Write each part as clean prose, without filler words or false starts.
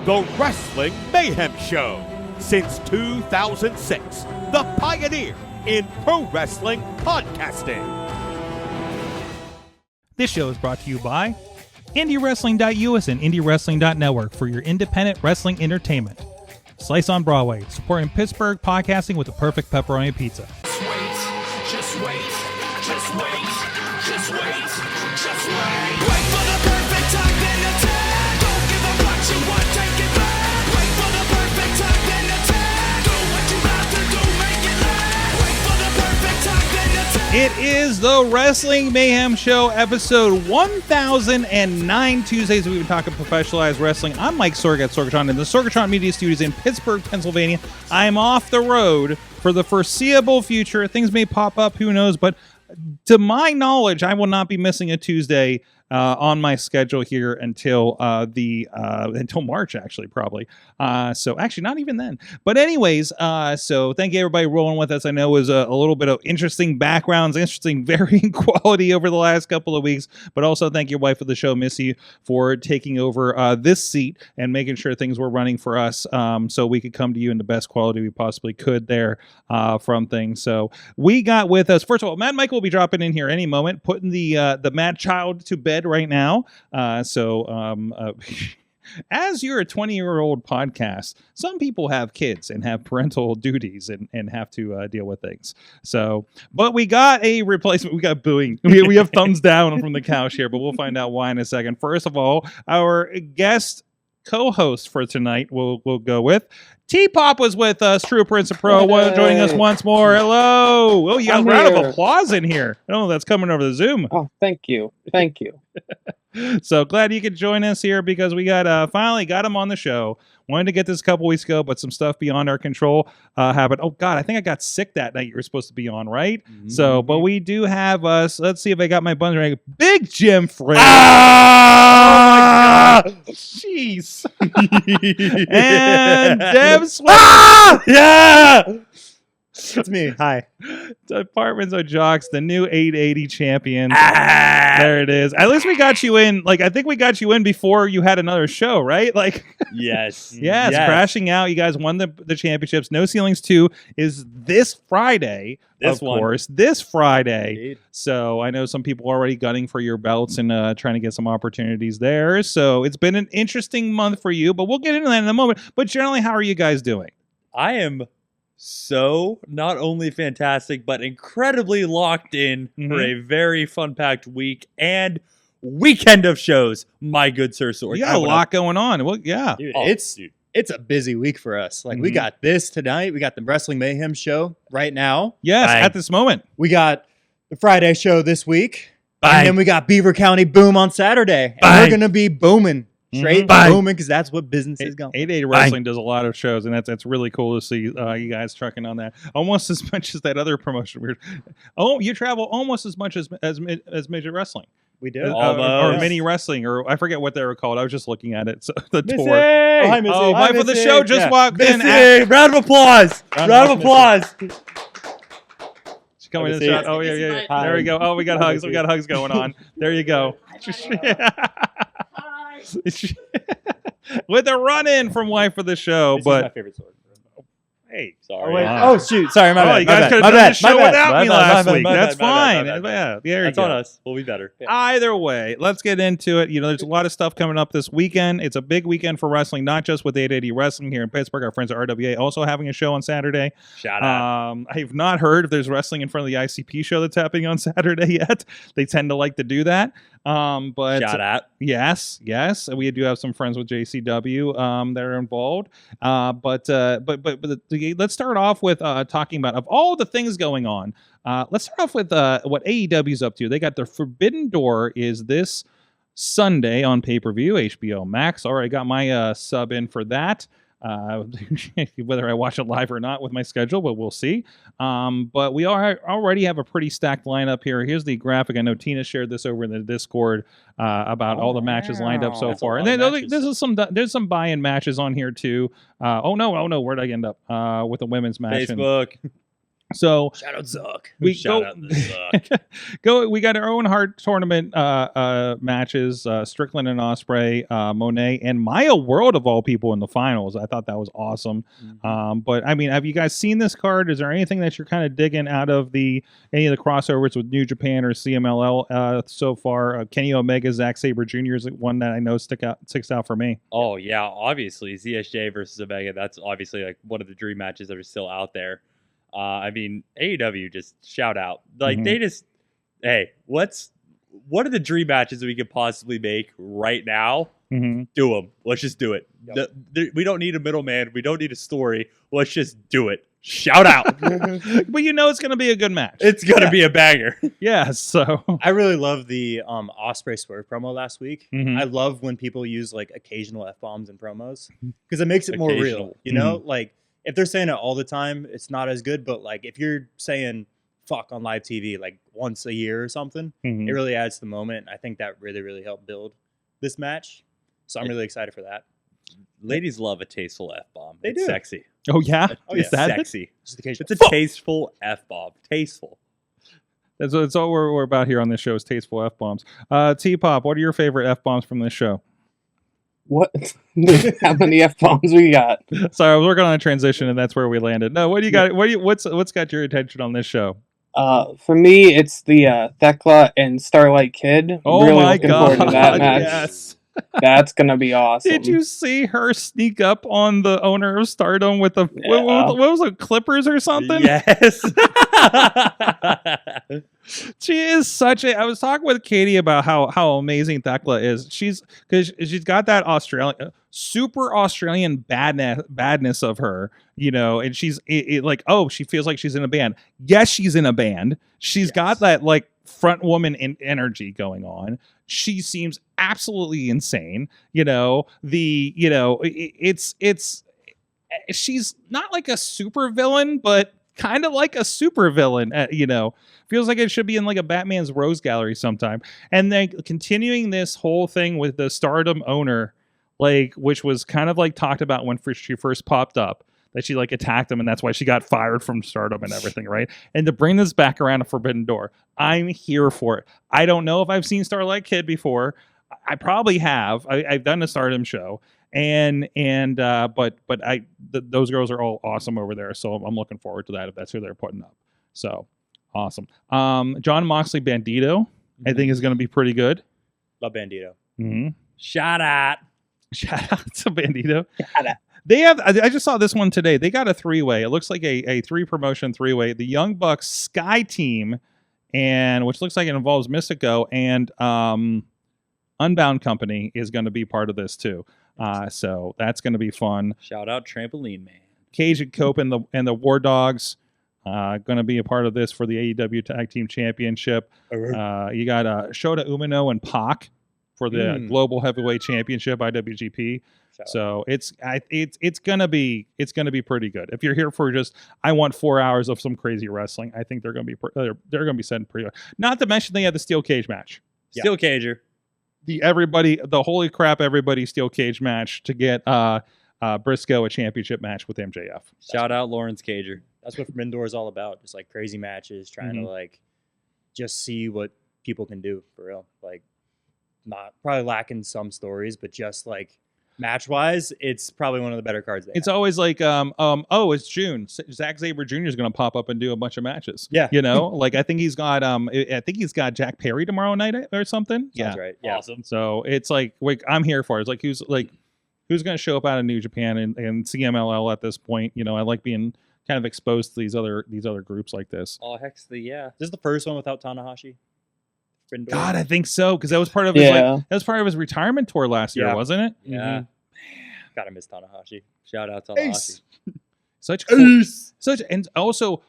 The Wrestling Mayhem Show. Since 2006, the pioneer in pro wrestling podcasting. This show is brought to you by IndieWrestling.us and IndieWrestling.network for your independent wrestling entertainment. Slice on Broadway, supporting Pittsburgh podcasting with the perfect pepperoni pizza. Just wait, just wait, just wait, just wait, just wait. Wait for the perfect time, then attack. Don't give up what you want, take it back. Wait for the perfect time, then attack. Do what you have to do, make it last. Wait for the perfect time, then attack. It is the Wrestling Mayhem Show, episode 1009. Tuesdays, we've been talking professionalized wrestling. I'm Mike Sorg at Sorgatron in the Sorgatron Media Studios in Pittsburgh, Pennsylvania. I'm off the road for the foreseeable future. Things may pop up, who knows, but to my knowledge, I will not be missing a Tuesday on my schedule here until until March, actually, probably. So actually, not even then. But anyways, so thank you everybody rolling with us. I know it was a little bit of interesting backgrounds, interesting varying quality over the last couple of weeks. But also thank your wife of the show, Missy, for taking over this seat and making sure things were running for us, so we could come to you in the best quality we possibly could there from things. So we got with us, first of all, Mad Mike will be dropping in here any moment, putting the mad child to bed right now. As you're a 20-year-old podcast, some people have kids and have parental duties and have to deal with things. So, but we got a replacement. We got booing. We have thumbs down from the couch here, but we'll find out why in a second. First of all, our guest co-host for tonight we'll go with T-Pop was with us, TruePrinceofPro, joining us once more. Hello. Oh, you got a round of applause in here. I don't know if that's coming over the Zoom. Oh, thank you. Thank you. So glad you could join us here because we got finally got him on the show. Wanted to get this a couple weeks ago, but some stuff beyond our control happened. Oh, God, I think I got sick that night you were supposed to be on, right? Mm-hmm. So, but we do have us. Let's see if I got my buns right. Big Jim Frick. Ah! Oh, my God. Jeez. And Deb Sweat. Ah! Yeah! It's me. Hi. Department of Jocks, the new 880 champions. Ah! There it is. At least we got you in. Like, I think we got you in before you had another show, right? Like, yes. yes. Crashing out. You guys won the championships. No Ceilings 2 is this Friday. This Friday. Indeed. So I know some people are already gunning for your belts and trying to get some opportunities there. So it's been an interesting month for you, but we'll get into that in a moment. But generally, how are you guys doing? I am so not only fantastic, but incredibly locked in for a very fun-packed week and weekend of shows. My good Sir Sorg. You got a lot going on. Well, yeah. Dude, it's a busy week for us. Like, we got this tonight. We got the Wrestling Mayhem show right now. Yes, at this moment. We got the Friday show this week. And then we got Beaver County Boom on Saturday. And we're going to be booming. Straight booming, because that's what business is going. 880 Wrestling does a lot of shows, and that's really cool to see you guys trucking on that. Almost as much as that other promotion. Oh, you travel almost as much as Midget Wrestling. We do. Or Mini Wrestling, or I forget what they were called. I was just looking at it. So the Missy! tour. Oh, hi, Missy. Wife of the show just walked in. Round of applause. Round of applause. She's coming in the shot. Oh, yeah. Hi. There we go. Oh, we got hugs. We got hugs going on. There you go. With a run-in from wife of the show, This but is my favorite sword. Hey, sorry. Oh, shoot. Sorry, my bad. You guys could have done the show without me last week. That's fine. Yeah, there you That's go. on us. We'll be better. Yeah. Either way, let's get into it. You know, there's a lot of stuff coming up this weekend. It's a big weekend for wrestling, not just with 880 Wrestling here in Pittsburgh. Our friends at RWA also having a show on Saturday. Shout out. I've not heard if there's wrestling in front of the ICP show that's happening on Saturday yet. They tend to like to do that. But shout out. Yes. We do have some friends with JCW that are involved. But let's start off with talking about, of all the things going on, let's start off with what AEW's up to. They got their Forbidden Door is this Sunday on pay-per-view, HBO Max. Already got my sub in for that. Whether I watch it live or not with my schedule, but we'll see. But we already have a pretty stacked lineup here. Here's the graphic. I know Tina shared this over in the Discord about all the matches lined up so far. And then there's some buy-in matches on here too. Oh no, where'd I end up with the women's match? Facebook. So Shout out Zuck. we Shout out to Zack. we got our own hard tournament matches, Strickland and Ospreay, Monet and Maya World of all people in the finals. I thought that was awesome. But I mean, have you guys seen this card? Is there anything that you're kind of digging out of any of the crossovers with New Japan or CMLL so far? Kenny Omega, Zack Sabre Jr. is one that I know sticks out for me. Oh yeah, obviously ZSJ versus Omega. That's obviously like one of the dream matches that are still out there. I mean, AEW just shout out. Like they just, hey, what are the dream matches that we could possibly make right now? Do them. Let's just do it. Yep. We don't need a middleman. We don't need a story. Let's just do it. Shout out. But you know it's going to be a good match. It's going to be a banger. Yeah, so. I really love the Ospreay Swerve promo last week. Mhm. I love when people use like occasional F-bombs in promos because it makes it more real. Occasional. You know, like if they're saying it all the time, it's not as good. But like if you're saying fuck on live TV like once a year or something, Mhm. it really adds to the moment. I think that really helped build this match. So I'm really excited for that. Ladies love a tasteful F-bomb. They It's do. sexy. Oh, yeah? Oh, Is yeah. that it? Sexy. Just occasional. It's a tasteful F-bomb. Tasteful. That's all we're about here on this show is tasteful F-bombs. T-Pop, what are your favorite F-bombs from this show? What? How many F-bombs we got? Sorry, I was working on a transition, and that's where we landed. No, what do you got? What's got your attention on this show? For me, it's the Thekla and Starlight Kid. Oh really my looking forward to that God, match. yes. That's gonna be awesome. Did you see her sneak up on the owner of Stardom with the Yeah. what was it, clippers or something? Yes. She is such a. I was talking with Katie about how amazing Thekla is. She's got that super Australian badness of her, you know, and she's like, oh, she feels like she's in a band. Yes, she's in a band. She's got that like front woman energy going on. She seems absolutely insane. You know, it's she's not like a super villain, but kind of like a super villain, you know, feels like it should be in like a Batman's Rose Gallery sometime. And then continuing this whole thing with the Stardom owner, like, which was kind of like talked about when she first popped up, that she like attacked him and that's why she got fired from Stardom and everything, right? And to bring this back around to Forbidden Door, I'm here for it. I don't know if I've seen Starlight Kid before. I probably have. I've done a Stardom show. But those girls are all awesome over there, so I'm looking forward to that if that's who they're putting up. So awesome. John Moxley Bandido, I think is going to be pretty good. Love Bandido. Mm-hmm. Shout out to Bandido. They have. I just saw this one today. They got a 3-way. It looks like a 3-promotion 3-way. The Young Bucks Sky Team, and which looks like it involves Mystico and Unbound Company is going to be part of this too. So that's going to be fun. Shout out Trampoline Man. Cage and Cope and the War Dogs going to be a part of this for the AEW Tag Team Championship. You got Shota Umino and Pac for the Global Heavyweight Championship IWGP. So it's gonna be pretty good. If you're here for just I want 4 hours of some crazy wrestling, I think they're gonna be setting pretty good. Not to mention they have the steel cage match. Steel Cager. The holy crap everybody steel cage match to get Briscoe a championship match with MJF. Shout out Lawrence Cager. That's what Forbidden Door is all about. Just like crazy matches, trying to like just see what people can do for real. Like not probably lacking some stories, but just like match wise, it's probably one of the better cards. It's always like, it's June. Zack Sabre Jr. is going to pop up and do a bunch of matches. Yeah, you know, like I think he's got Jack Perry tomorrow night or something. Sounds right. Yeah. Awesome. So it's like I'm here for it. It's like who's going to show up out of New Japan and CMLL at this point. You know, I like being kind of exposed to these other groups like this. Oh heck, This is the first one without Tanahashi. God, I think so because that was part of his retirement tour last year, wasn't it? Yeah. Gotta miss Tanahashi. Shout out Tanahashi. And also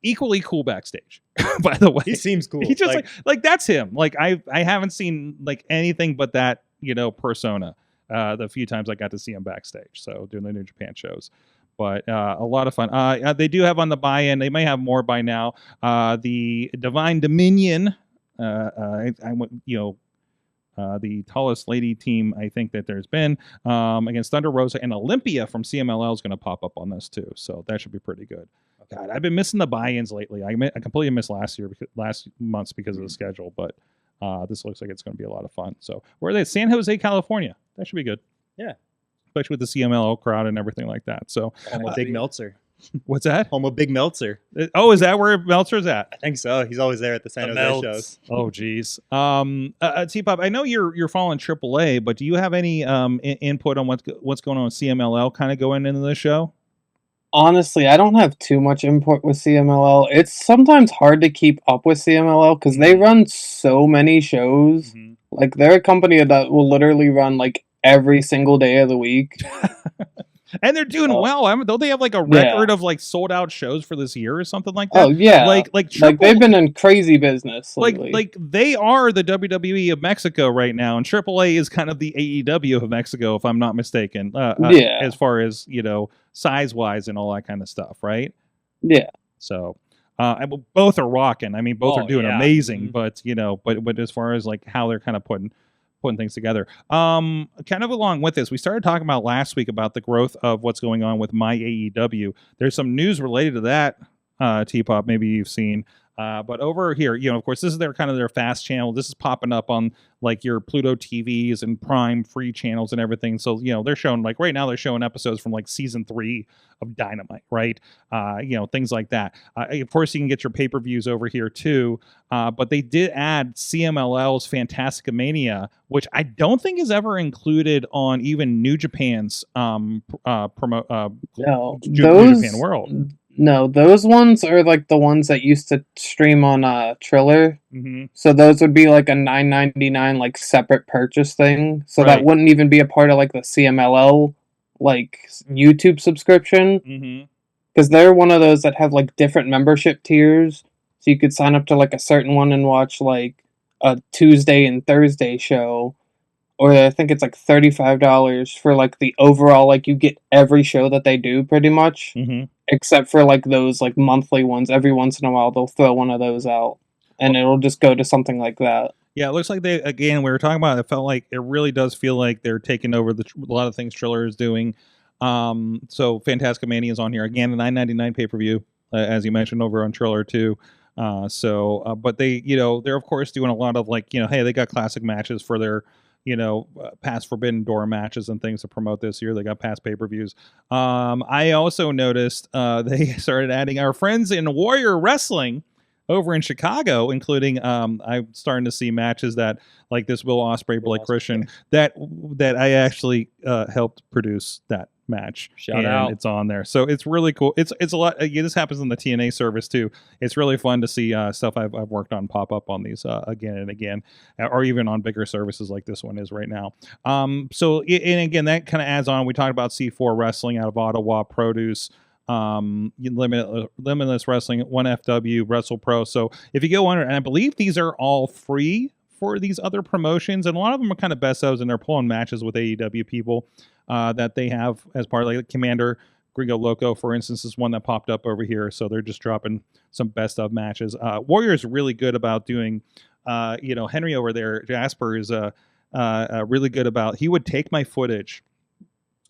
equally cool backstage. By the way, He seems cool. he just like that's him. Like I haven't seen like anything but that, you know, persona the few times I got to see him backstage. So doing the New Japan shows. But a lot of fun. They do have on the buy-in. They may have more by now. The Divine Dominion. The tallest lady team I think that there's been against Thunder Rosa and Olympia from CMLL is going to pop up on this too, so that should be pretty good. God, I've been missing the buy-ins lately. I completely missed last month's because of the schedule, but this looks like it's going to be a lot of fun. So where are they? San Jose, California. That should be good. Yeah. Especially with the CMLL crowd and everything like that. So Home of Big Meltzer. what's that? Home of Big Meltzer. Oh, is that where Meltzer's at? I think so. He's always there at the San Jose shows. Oh, geez. T-Pop, I know you're following AAA, but do you have any input on what's going on with CMLL kind of going into the show? Honestly, I don't have too much input with CMLL. It's sometimes hard to keep up with CMLL because they run so many shows. Mm-hmm. Like, they're a company that will literally run, like, every single day of the week. And they're doing well. Don't they have like a record of like sold out shows for this year or something like that? Oh yeah, like they've been in crazy business lately. Like they are the WWE of Mexico right now, and AAA is kind of the AEW of Mexico, if I'm not mistaken. As far as size wise and all that kind of stuff, right? Yeah. So, both are rocking. I mean, both are doing amazing, Mm-hmm. but as far as like how they're kind of putting things together. Kind of along with this, we started talking about last week about the growth of what's going on with MyAEW. There's some news related to that, T-Pop, maybe you've seen. But over here, of course, this is their fast channel. This is popping up on like your Pluto TVs and Prime free channels and everything. So, they're showing like right now they're showing episodes from like season 3 of Dynamite, right? Things like that. Of course, you can get your pay-per-views over here too. But they did add CMLL's Fantasticamania, which I don't think is ever included on even New Japan's New Japan World. No, those ones are like the ones that used to stream on Triller. Mm-hmm. So those would be like a $9.99 like separate purchase thing. So Right. that wouldn't even be a part of like the CMLL like YouTube subscription. Mm-hmm. Because they're one of those that have like different membership tiers. So you could sign up to like a certain one and watch like a Tuesday and Thursday show. Or I think it's like $35 for like the overall, like you get every show that they do pretty much. Mm-hmm. Except for like those like monthly ones. Every once in a while they'll throw one of those out. And it'll just go to something like that. Yeah, it looks like we were talking about it, felt like it really does feel like they're taking over a lot of things Triller is doing. So Fantasticamania is on here. Again, a $9.99 pay-per-view, as you mentioned, over on Triller too. But they, they're of course doing a lot of like, hey, they got classic matches for their past Forbidden Door matches and things to promote this year. They got past pay-per-views. I also noticed they started adding our friends in Warrior Wrestling over in Chicago, including I'm starting to see matches that like this Will Ospreay, Blake Christian, that I actually helped produce that match. Shout out. It's on there. So it's really cool. It's a lot. This happens in the TNA service too. It's really fun to see stuff I've worked on pop up on these again and again, or even on bigger services like this one is right now. So and again, that kind of adds on. We talked about C4 Wrestling out of Ottawa, Produce, Limitless Wrestling, 1FW, Wrestle Pro. So if you go under, and I believe these are all free for these other promotions, and a lot of them are kind of best ofs, and they're pulling matches with AEW people that they have as part of like Commander Gringo Loco, for instance, is one that popped up over here. So they're just dropping some best of matches. Warrior is really good about doing, Henry over there, Jasper is really good about, he would take my footage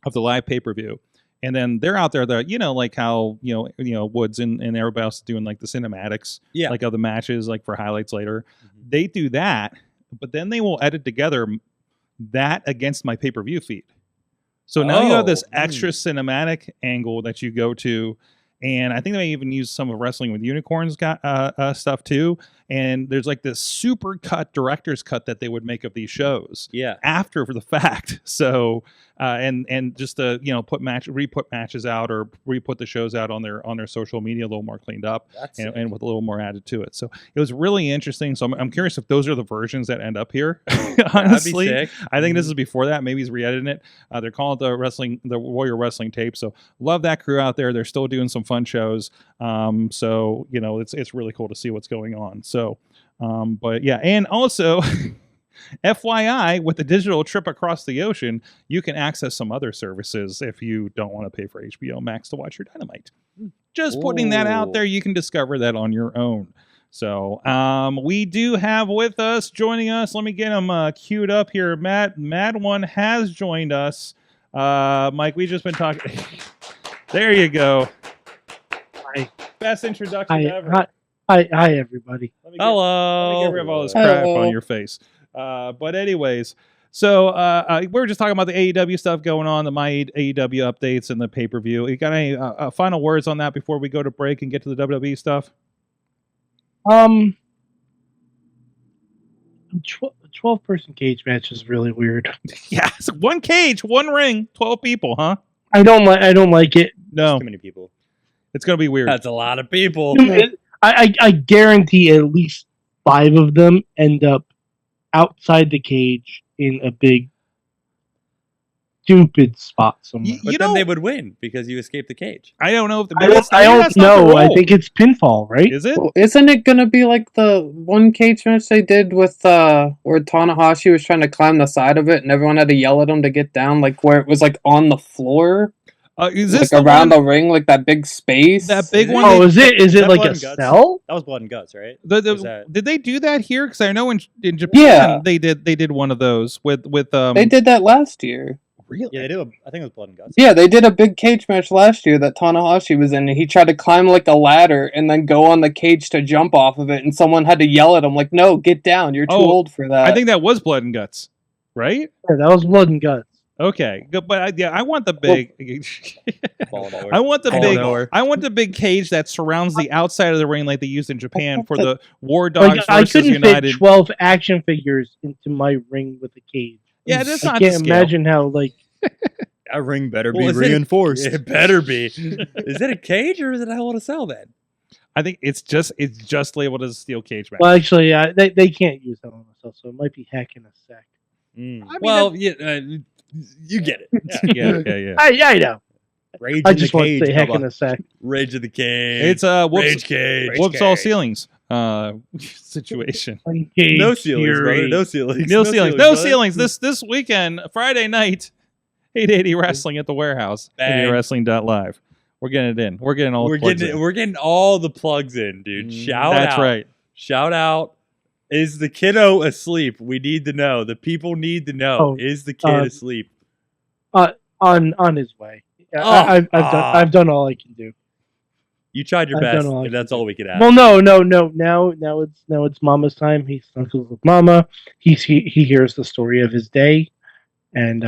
of the live pay-per-view. And then they're out there that, like how, Woods and everybody else is doing like the cinematics, like of the matches, like for highlights later. Mm-hmm. They do that, but then they will edit together that against my pay-per-view feed. So now you have this extra cinematic angle that you go to. And I think they even use some of Wrestling with Unicorns stuff too. And there's like this super cut director's cut that they would make of these shows after the fact. So and just to re-put matches out or re-put the shows out on their social media a little more cleaned up and with a little more added to it. So it was really interesting. So I'm curious if those are the versions that end up here. Honestly, I think this is before that. Maybe he's re-editing it. They're calling it the Warrior Wrestling tape. So love that crew out there. They're still doing some fun shows. So it's really cool to see what's going on. So, but yeah, and also, FYI, with the digital trip across the ocean, you can access some other services if you don't want to pay for HBO Max to watch your Dynamite. Just putting that out there, you can discover that on your own. So, we do have with us, joining us, let me get him queued up here. Mad One has joined us. Mike, we've just been talking. There you go. Best introduction ever. Hi, everybody. Let me get rid of all this crap on your face. But anyways, so we were just talking about the AEW stuff going on, the MyAEW updates and the pay-per-view. You got any final words on that before we go to break and get to the WWE stuff? 12-person cage match is really weird. Yeah, it's one cage, one ring, 12 people, huh? I don't like it. No, Too many people. it's gonna be weird. That's a lot of people. I guarantee at least 5 of them end up outside the cage in a big stupid spot somewhere. But then they would win because you escaped the cage. I don't know if the I don't know. I think it's pinfall, right? Is it? Well, isn't it gonna be like the one cage match they did with where Tanahashi was trying to climb the side of it and everyone had to yell at him to get down, like where it was like on the floor? Is this like around the ring, like that big space? That big one? Oh, is it that like Blood a and Guts? cell? That was Blood and Guts, right? Did they do that here? Because I know in Japan they did one of those with They did that last year. Really? Yeah, they did. I think it was Blood and Guts. Yeah, they did a big cage match last year that Tanahashi was in, and he tried to climb like a ladder and then go on the cage to jump off of it, and someone had to yell at him like, "No, get down! You're too old for that." I think that was Blood and Guts, right? Yeah, that was Blood and Guts. Okay, good, but I want the big. I want the big cage that surrounds the outside of the ring like they used in Japan for the War Dogs I versus couldn't United. fit 12 action figures into my ring with a cage. Yeah, that's I not can't the scale. imagine how That ring better Well, be is it- reinforced. It better be. Is it a cage or is it a hell of a cell then? I think it's just labeled as a steel cage match. Well, actually, they can't use that on themselves, so it might be heck in a sec. You get it. Yeah. I know. Rage I in just the want cage. to say heck Bubba. in a sec. Rage of the cage. It's Rage cage. whoops all ceilings situation. Uncaged No ceilings, brother. fury. No ceilings. No ceilings. No brother. ceilings. This weekend, Friday night, 880 Wrestling at the warehouse. Bang. 880wrestling.live. We're getting it in. We're getting all the plugs in. We're getting all the plugs in, dude. Shout out. That's right. Shout out. Is the kiddo asleep? We need to know. The people need to know. Oh, Is the kid asleep? On his way. I've done all I can do. You tried your I've best, done all I and can that's do. all we could ask. Well, no. Now it's Mama's time. He snuggles with Mama. He hears the story of his day, and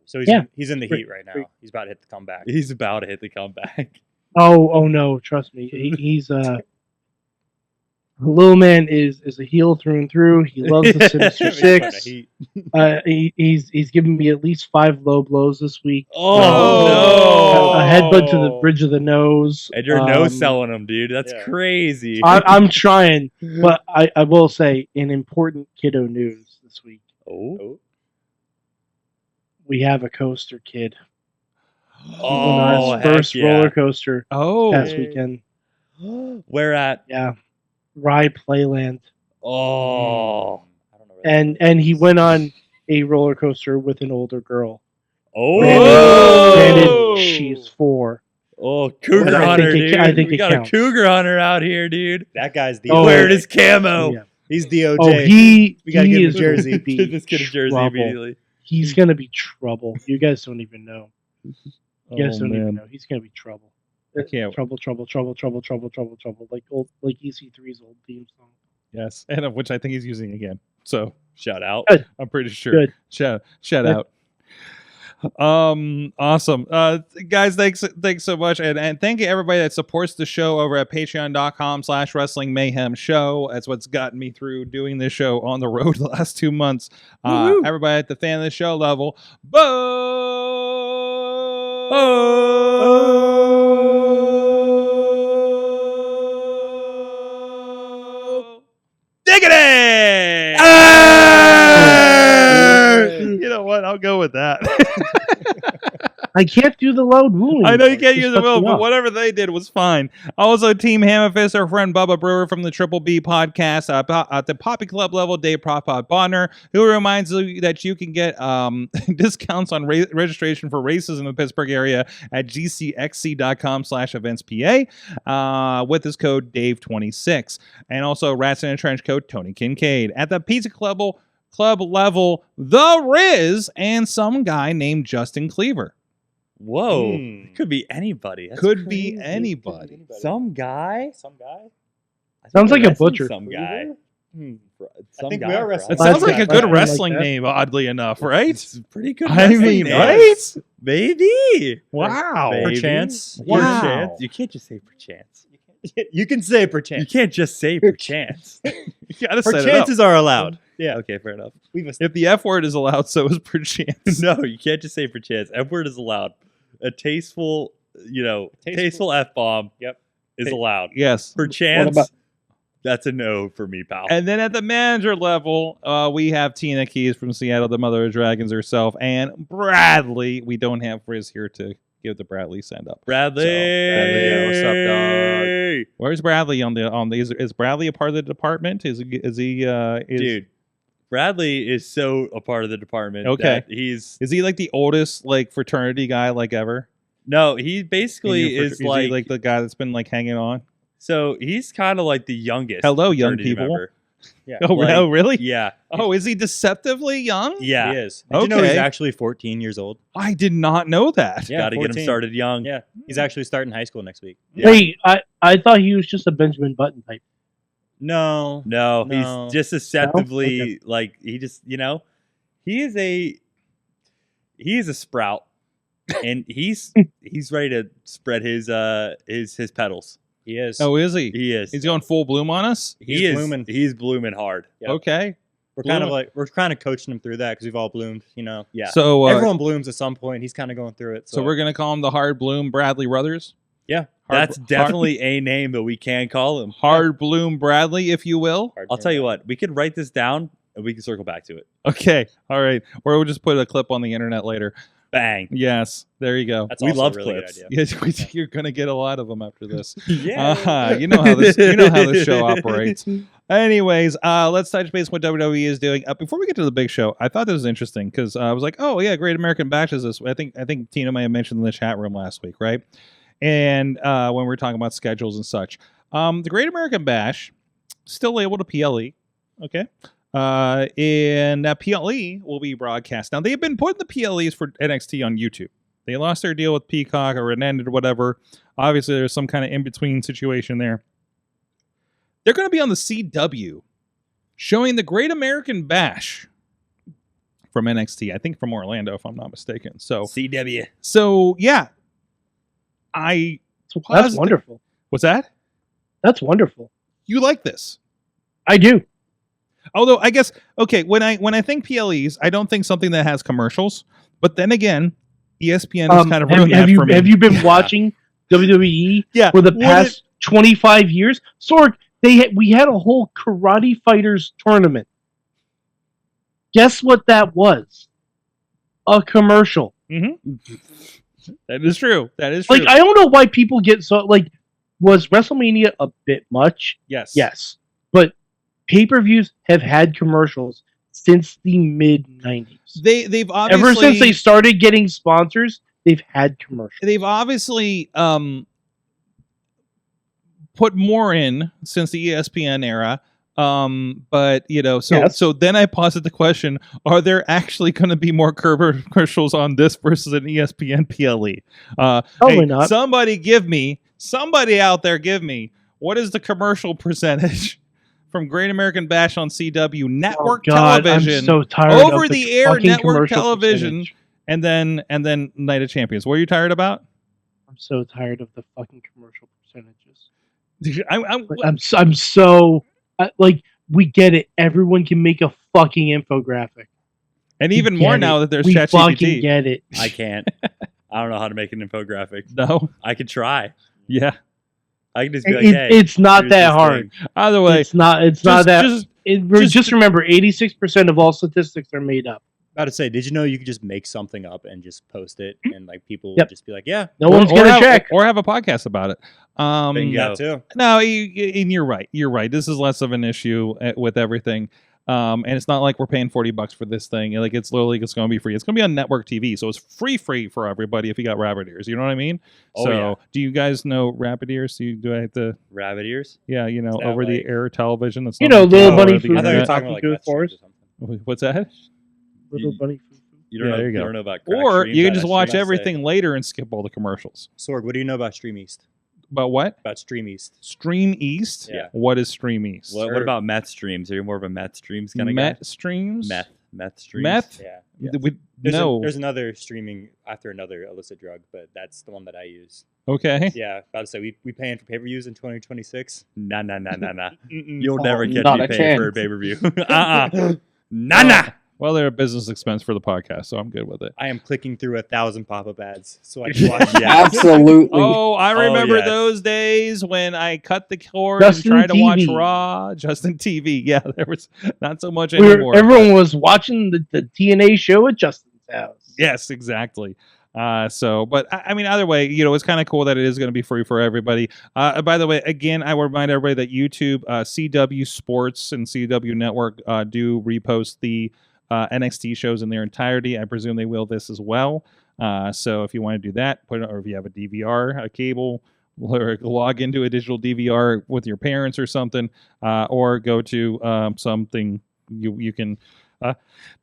So he's in the heat right now. He's about to hit the comeback. He's about to hit the comeback. oh no, trust me, he's little man is a heel through and through. He loves the Sinister Six. He's given me at least 5 low blows this week. Oh, A headbutt to the bridge of the nose. And you're no selling him, dude. That's crazy. I'm trying, but I will say an important kiddo news this week. Oh. We have a coaster kid. Oh, on his first heck yeah. roller coaster past weekend. Where at? Yeah, Rye Playland. Oh. I don't know where And he went on a roller coaster with an older girl. Oh. Granted, she's 4. Oh, cougar But I hunter, think it- dude. I think we it got counts. a cougar hunter out here, dude. that guy's the Oh, Wearing his camo. Yeah. He's DOJ. Oh, we gotta give him is a jersey. gonna be Get this kid a jersey trouble. immediately. He's gonna be trouble. You guys don't even know. You guys don't even man. know. He's gonna be trouble. I can't- Trouble. Like EC3's old theme song. Yes, and of which I think he's using again. So Shout out. Good. I'm pretty sure. Good. Shout Good. out. Awesome. Guys, thanks so much. And thank you everybody that supports the show over at patreon.com/wrestling mayhem show. That's what's gotten me through doing this show on the road the last 2 months. Everybody at the fan of the show level. Diggity! You know what? I'll go with that. I can't do the loud wooing. I know you voice. can't It use the cuts will, me but off. whatever they did was fine. Also, Team Hammerfist, our friend Bubba Brewer from the Triple B podcast, at the Poppy Club level, Dave Propot Bonner, who reminds you that you can get discounts on registration for races in the Pittsburgh area at gcxc.com/eventspa with his code Dave26. And also Rats in a Trench code Tony Kincaid. At the Pizza Club level, The Riz and some guy named Justin Cleaver. Whoa. It could be anybody. That's Could be crazy. anybody. Some guy? Some guy. I think Sounds we're like a wrestling butcher. Some guy. Some think guy we are for wrestling. It us. sounds Last like a guy, good like wrestling that. name, oddly enough, right? It's a pretty good I wrestling mean, name. right? Maybe. Wow. Maybe. Perchance. Wow. Perchance. You can't just say perchance. You can say You perchance. can't just say perchance. You gotta set it up. Perchances are allowed. Yeah. Okay, fair enough. If the F word is allowed, so is perchance. No, you can't just say perchance. F word is allowed. A tasteful, tasteful F bomb Yep. is allowed. Yes. Perchance, What about- that's a no for me, pal. And then at the manager level, we have Tina Keys from Seattle, the mother of dragons herself, and Bradley. We don't have Frizz here to give the Bradley send up. Bradley. Bradley, what's up, dog? Where's Bradley on the? Is Bradley a part of the department? Is he? Dude, Bradley is so a part of the department. Okay. that he's Is he like the oldest like fraternity guy like ever? no, he basically is he like the guy that's been like hanging on. so he's kind of like the youngest. Hello, young fraternity people. member. Yeah. Oh, Like, oh, really? Yeah, Oh, is he deceptively young? yeah. He is. Did you know he's Okay. actually 14 years old? I did not know that. Yeah, Got to get him 14. started young. Yeah. He's actually starting high school next week. Yeah. Wait, I thought he was just a Benjamin Button type. No. No, No. he's just deceptively Okay. like he just he is a sprout, and he's ready to spread his pedals. He is. Oh, is he? He is. He's going full bloom on us. He he's is blooming. He's blooming hard. Yep. Okay. We're kind of coaching him through that because we've all bloomed. Yeah. So Everyone blooms at some point. He's kind of going through it. so we're gonna call him the Hard Bloom Bradley Brothers. Yeah. That's definitely a name that we can call him. Hard Bloom Bradley, if you will. hard I'll to tell you turn what. We could write this down and we can circle back to it. Okay. All right. Or we'll just put a clip on the internet later. Bang. Yes. There you go. That's We also love a really good clips. idea. Yes, you're gonna get a lot of them after this. Yeah. You know how this show operates. Anyways, let's touch base on what WWE is doing. Before we get to the big show, I thought this was interesting because I was like, oh yeah, Great American Bash is this. I think Tina may have mentioned in the chat room last week, right? And when we were talking about schedules and such, the Great American Bash still able to PLE, okay? And that PLE will be broadcast. Now they've been putting the PLEs for NXT on YouTube. They lost their deal with Peacock or it ended or whatever. Obviously, there's some kind of in-between situation there. They're going to be on the CW showing the Great American Bash from NXT. I think from Orlando, if I'm not mistaken. So, CW. yeah. That's wonderful. What's that? That's wonderful. You like this? I do. Although I guess when I think PLEs, I don't think something that has commercials. But then again, ESPN has kind of ruined that for me. Have you been watching WWE Yeah. for the Well, past 25 years? Sorg, we had a whole karate fighters tournament. Guess what that was? A commercial. That is true. That is true. Like, I don't know why people get so like. Was WrestleMania a bit much? yes. Yes, but pay-per-views have had commercials since the mid 90s. They've obviously Ever since they started getting sponsors, they've had commercials. they've obviously put more in since the ESPN era. But Yes. so then I posit the question: are there actually going to be more commercials on this versus an ESPN PLE? Probably not. Somebody out there, give me what is the commercial percentage from Great American Bash on CW network television? I'm so tired over of the air fucking network commercial television, percentage. and then Night of Champions. What are you tired about? I'm so tired of the fucking commercial percentages. I'm I'm so like, we get it. Everyone can make a fucking infographic. and even We more get now it. that there's We fucking ChatGPT. get it. I can't. I don't know how to make an infographic. No, I could try. yeah. I can just be like, It- hey, it's not here's that this hard. thing. Either way, It's not that. Just remember, 86% of all statistics are made up. About to say, did you know you could just make something up and just post it, and like people Yep. would just be like, "Yeah, No one's gonna check. or have a podcast about it. Bingo. that too." No, and you're right. You're right. This is less of an issue with everything. And it's not like we're paying $40 for this thing. Like, it's literally just going to be free. It's going to be on network TV, so it's free for everybody if you got rabbit ears. You know what I mean? Oh, so, yeah. do you guys know rabbit ears? Do I have to? Rabbit ears. Yeah, Is that over the like- air television. That's You not know, like Little the- Bunny the Food. I thought you were internet. talking about like Good West for Street us. or something. What's that? Little bunny. You don't Yeah, know. there you You go. don't know about crack Or streams? you can That's just what watch I'm about to say. everything later and skip all the commercials. Sorg, what do you know about Stream East? About what? About Stream East. Stream East? Yeah. What is Stream East? What about meth streams? Are you more of a meth streams kind of guy? Met streams? Meth streams. Meth? Yeah. There's There's another streaming after another illicit drug, but that's the one that I use. Okay. Yeah, about to say we paying for pay-per-views in 2026. Nah. Mm-mm. You'll never catch not me a paying for a chance. pay-per-view. Nah. Well, they're a business expense for the podcast, so I'm good with it. I am clicking through 1,000 pop-up ads so I can watch. Absolutely. Oh, I remember yes. those days when I cut the cord Justin and tried to watch TV. Raw. Justin TV. Yeah, there was not so much anymore. Everyone was watching the TNA show at Justin's house. Yes, exactly. But I mean, either way, it's kind of cool that it is going to be free for everybody. By the way, again, I will remind everybody that YouTube, CW Sports and CW Network do repost the NXT shows in their entirety. I presume they will this as well. So if you want to do that, or if you have a DVR, a cable, or log into a digital DVR with your parents or something, or go to something you can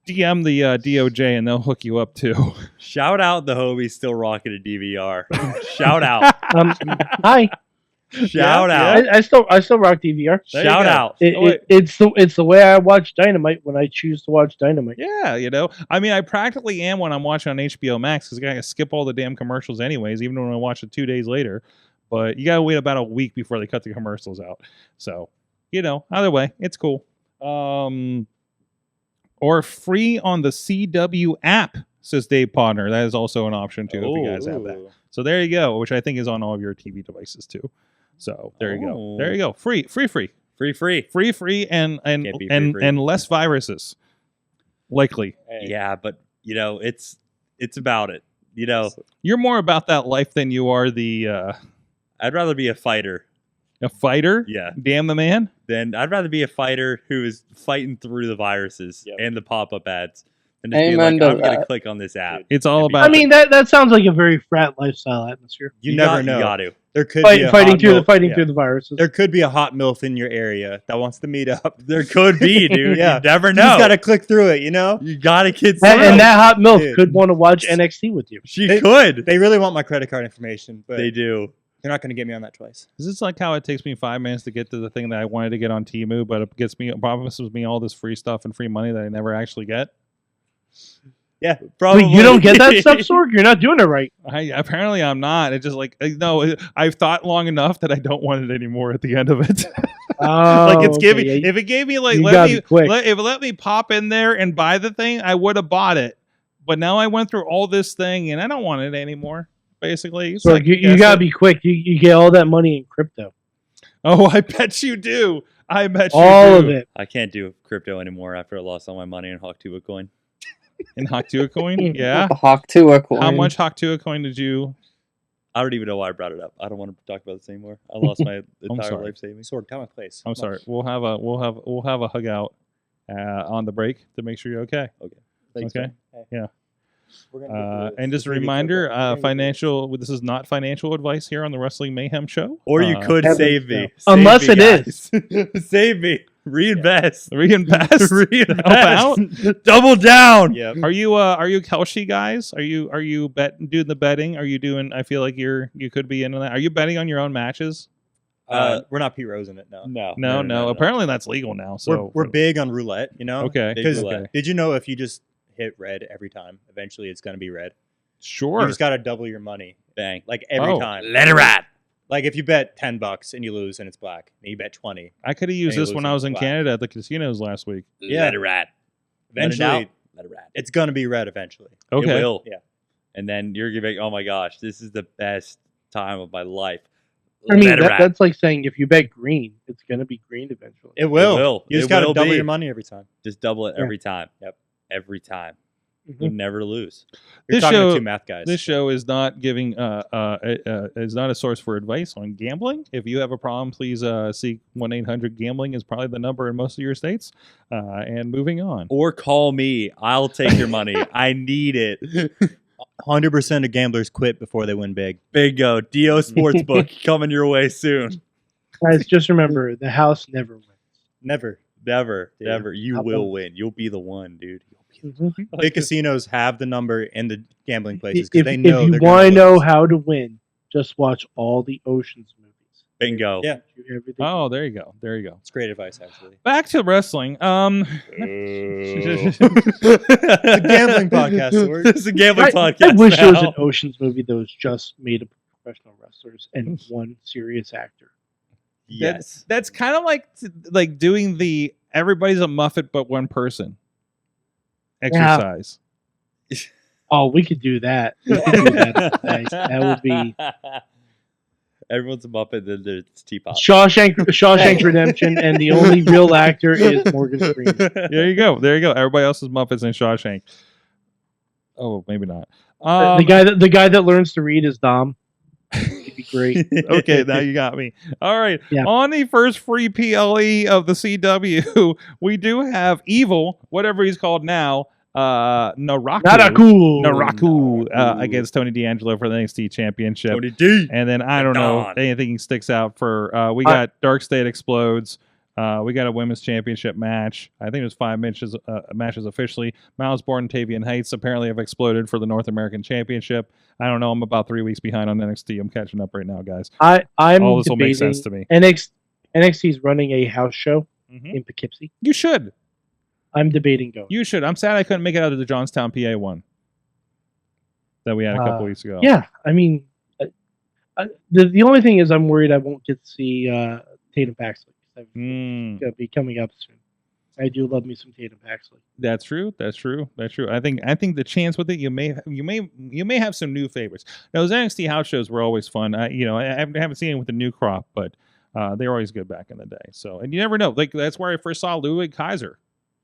DM the DOJ and they'll hook you up too. Shout out the homies still rocking a DVR. Shout out. Hi. Shout out. I still rock DVR. There you Shout go. out. It's the way I watch Dynamite when I choose to watch Dynamite. Yeah, I mean, I practically am when I'm watching on HBO Max because I gotta skip all the damn commercials anyways, even when I watch it 2 days later. But you gotta wait about a week before they cut the commercials out. So, either way, it's cool. Or free on the CW app, says Dave Podner. That is also an option too if you guys have that. So there you go, which I think is on all of your TV devices too. So there you go. There you go. Free, Free. and Can't be free. and less viruses. Likely. Yeah, but it's about it. You're more about that life than you are the I'd rather be a fighter. a fighter. Yeah. Damn the man. Then I'd rather be a fighter who is fighting through the viruses Yep. and the pop-up ads than just being Amen like, to I'm going to that. click on this app. It's all It'd be about. I mean that sounds like a very frat lifestyle atmosphere. You never know. You got to. There could be a Fighting hot through milf- through the viruses. There could be a hot MILF in your area that wants to meet up. There could be, dude. Yeah. You never You know. just gotta click through it, You got to get and that hot milk Dude. could want to watch NXT with you. She They- could. They really want my credit card information, but They do. they're not gonna get me on that twice. Is this like how it takes me 5 minutes to get to the thing that I wanted to get on Temu, but it promises me all this free stuff and free money that I never actually get? Yeah, Wait, probably. you don't get that stuff, Sorg? You're not doing it right. Apparently I'm not. It's just like no. I've thought long enough that I don't want it anymore. At the end of it, like it's giving. yeah, If it gave me like you let gotta me be quick. if it let me pop in there and buy the thing, I would have bought it. But now I went through all this thing and I don't want it anymore. Basically, it's So like, you yes, gotta be quick. You get all that money in crypto. Oh, I bet you do. I bet you All do. of it. I can't do crypto anymore after I lost all my money in Hawk Tuba coin. In Haktua coin, yeah. The Hawk Tua coin. How much Haktua coin did you? I don't even know why I brought it up. I don't want to talk about this anymore. I lost my entire sorry. life savings. Sorg, tell my place. I'm Come on. sorry. We'll have a hug out on the break to make sure you're okay. Thanks, Okay. man. Hey. Yeah. We're gonna get through this. And just a This is gonna be reminder, quick. We're gonna get through financial. This is not financial advice here on the Wrestling Mayhem Show. Or you could Heavens save no. me. Unless Save me, it guys. Save me. Reinvest. Reinvest. Reinvest. Help out. Double down. Yep. Are you Kelshi guys? Are you doing the betting? Are you doing? I feel like you could be into that. Are you betting on your own matches? We're not Pete Rose in it, no. No. Apparently that's legal now. So We're big on roulette, okay. Big Because roulette. did you know if you just hit red every time, eventually it's gonna be red? Sure. You just gotta double your money, Bang. like every Oh. time. Let it ride. Like if you bet $10 and you lose and it's black, and you bet 20, I could have used Hey, this when losing I was in black. Canada at the casinos last week. Yeah. Let it ride. eventually Let it ride. it's gonna be red eventually. Okay. It will. Yeah. And then you're giving, oh my gosh, this is the best time of my life. I mean, Let it ride. that's like saying if you bet green, it's gonna be green eventually. It will. will. You just It gotta will double be. your money every time. Just double it Yeah. every time. Yep. Every time. Mhm. You never lose. You're This talking show- to two math guys. This show is not giving is not a source for advice on gambling. If you have a problem, please seek 1-800-GAMBLING is probably the number in most of your states. And moving on. Or call me. I'll take your money. I need it. 100% of gamblers quit before they win big. Bingo. Dio Sportsbook coming your way soon. Guys, just remember, the house never wins. Never. Never. Dude, Never. You how will about- win. You'll be the one, dude. You'll be Big casinos have the number in the gambling places If, because they know if you they're want to gonna know lose. how to win, just watch all the Ocean's movies. Bingo. Yeah. Everything. Oh, there you go. There you go. It's great advice, actually. Back to wrestling. It's a gambling podcast. Sorg. This is a gambling I podcast. wish there was now. an Ocean's movie that was just made of professional wrestlers and one serious actor. Yes. That's kind of like doing the everybody's a Muppet but one person exercise. Oh, we could do that. We could do that. Nice. That would be Everyone's a Muppet, then there's Teapot. Shawshank Redemption, and the only real actor is Morgan Freeman. There you go. There you go. Everybody else is Muppets and Shawshank. Oh, maybe not. The guy that learns to read is Dom. It'd be great. Okay, now you got me. All right. Yeah. On the first free PLE of the CW, we do have Evil, whatever he's called now, Naraku against Tony D'Angelo for the NXT Championship. Tony D. And then I don't know Don. anything sticks out for. We got Dark State Explodes. We got a women's championship match. I think it was 5 matches officially. Miles Born and Tavian Heights apparently have exploded for the North American Championship. I don't know. I'm about 3 weeks behind on NXT. I'm catching up right now, guys. I'm All this will make debating sense to me. NXT's running a house show Mhm. in Poughkeepsie. You should. I'm debating going. You should. I'm sad I couldn't make it out of the Johnstown, PA one that we had a couple weeks ago. Yeah, I mean, the only thing is I'm worried I won't get to see Tatum Paxley. Mm. Gonna be coming up soon. I do love me some Tatum Paxley. That's true. That's true. That's true. I think the chance with it, you may have some new favorites. Now, those NXT house shows were always fun. I haven't seen it with the new crop, but they were always good back in the day. So, and you never know. Like that's where I first saw Ludwig Kaiser.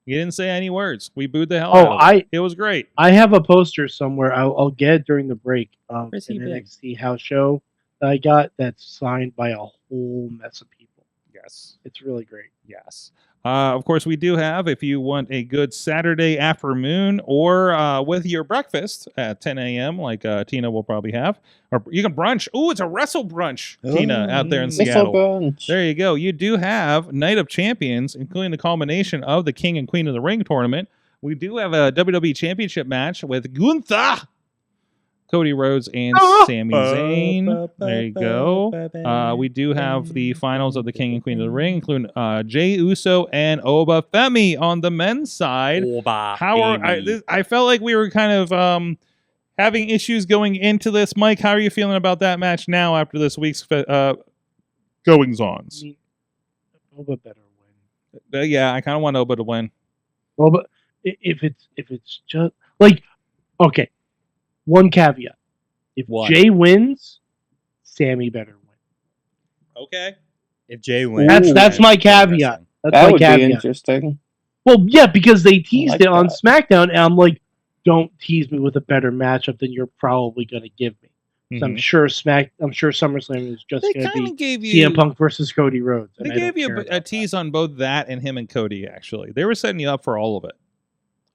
He didn't say any words. We booed the hell out of it. It was great. I have a poster somewhere. I'll get it during the break. An Where's he been? NXT house show that I got that's signed by a whole mess of people. Yes. It's really great. Yes. Of course, we do have, if you want a good Saturday afternoon or with your breakfast at 10 a.m., like Tina will probably have, or you can brunch. Ooh, it's a wrestle brunch, Tina, out there in Seattle. Brunch. There you go. You do have Night of Champions, including the culmination of the King and Queen of the Ring tournament. We do have a WWE Championship match with Gunther, Cody Rhodes, and Sami Zayn. There you go. We do have the finals of the King and Queen of the Ring, including Jey Uso and Oba Femi on the men's side. Oba I felt like we were kind of having issues going into this. Mike, how are you feeling about that match now after this week's goings-ons? I mean, Oba better win. Yeah, I kind of want Oba to win. Well, but if it's just like, okay, one caveat: if What? Jay wins, Sammy better win. Okay. If Jay wins, That's my caveat. That's That my would be caveat. interesting. Well, yeah, because they teased like it on that. SmackDown, and I'm like, don't tease me with a better matchup than you're probably going to give me. So I'm sure SummerSlam is just They going to kind be of gave you CM Punk versus Cody Rhodes. They gave you a tease on both that and him and Cody. Actually, they were setting you up for all of it.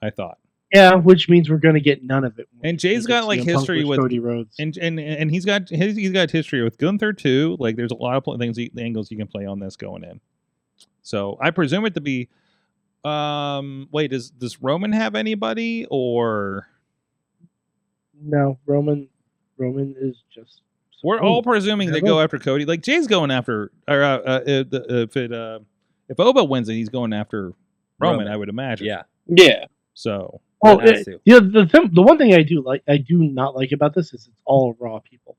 I thought. Yeah, which means we're going to get none of it. And Jay's got like CM Punk history versus with Cody Rhodes. and he's got history with Gunther too. Like there's a lot of the angles you can play on this going in. So I presume it to be. Wait, does Roman have anybody or? No, Roman is just. We're all presuming they never. go after Cody. Like Jay's going after, or if Oba wins it, he's going after Roman. I would imagine. Yeah. Yeah. So. Well, It has to. the one thing I do not like about this is it's all Raw people.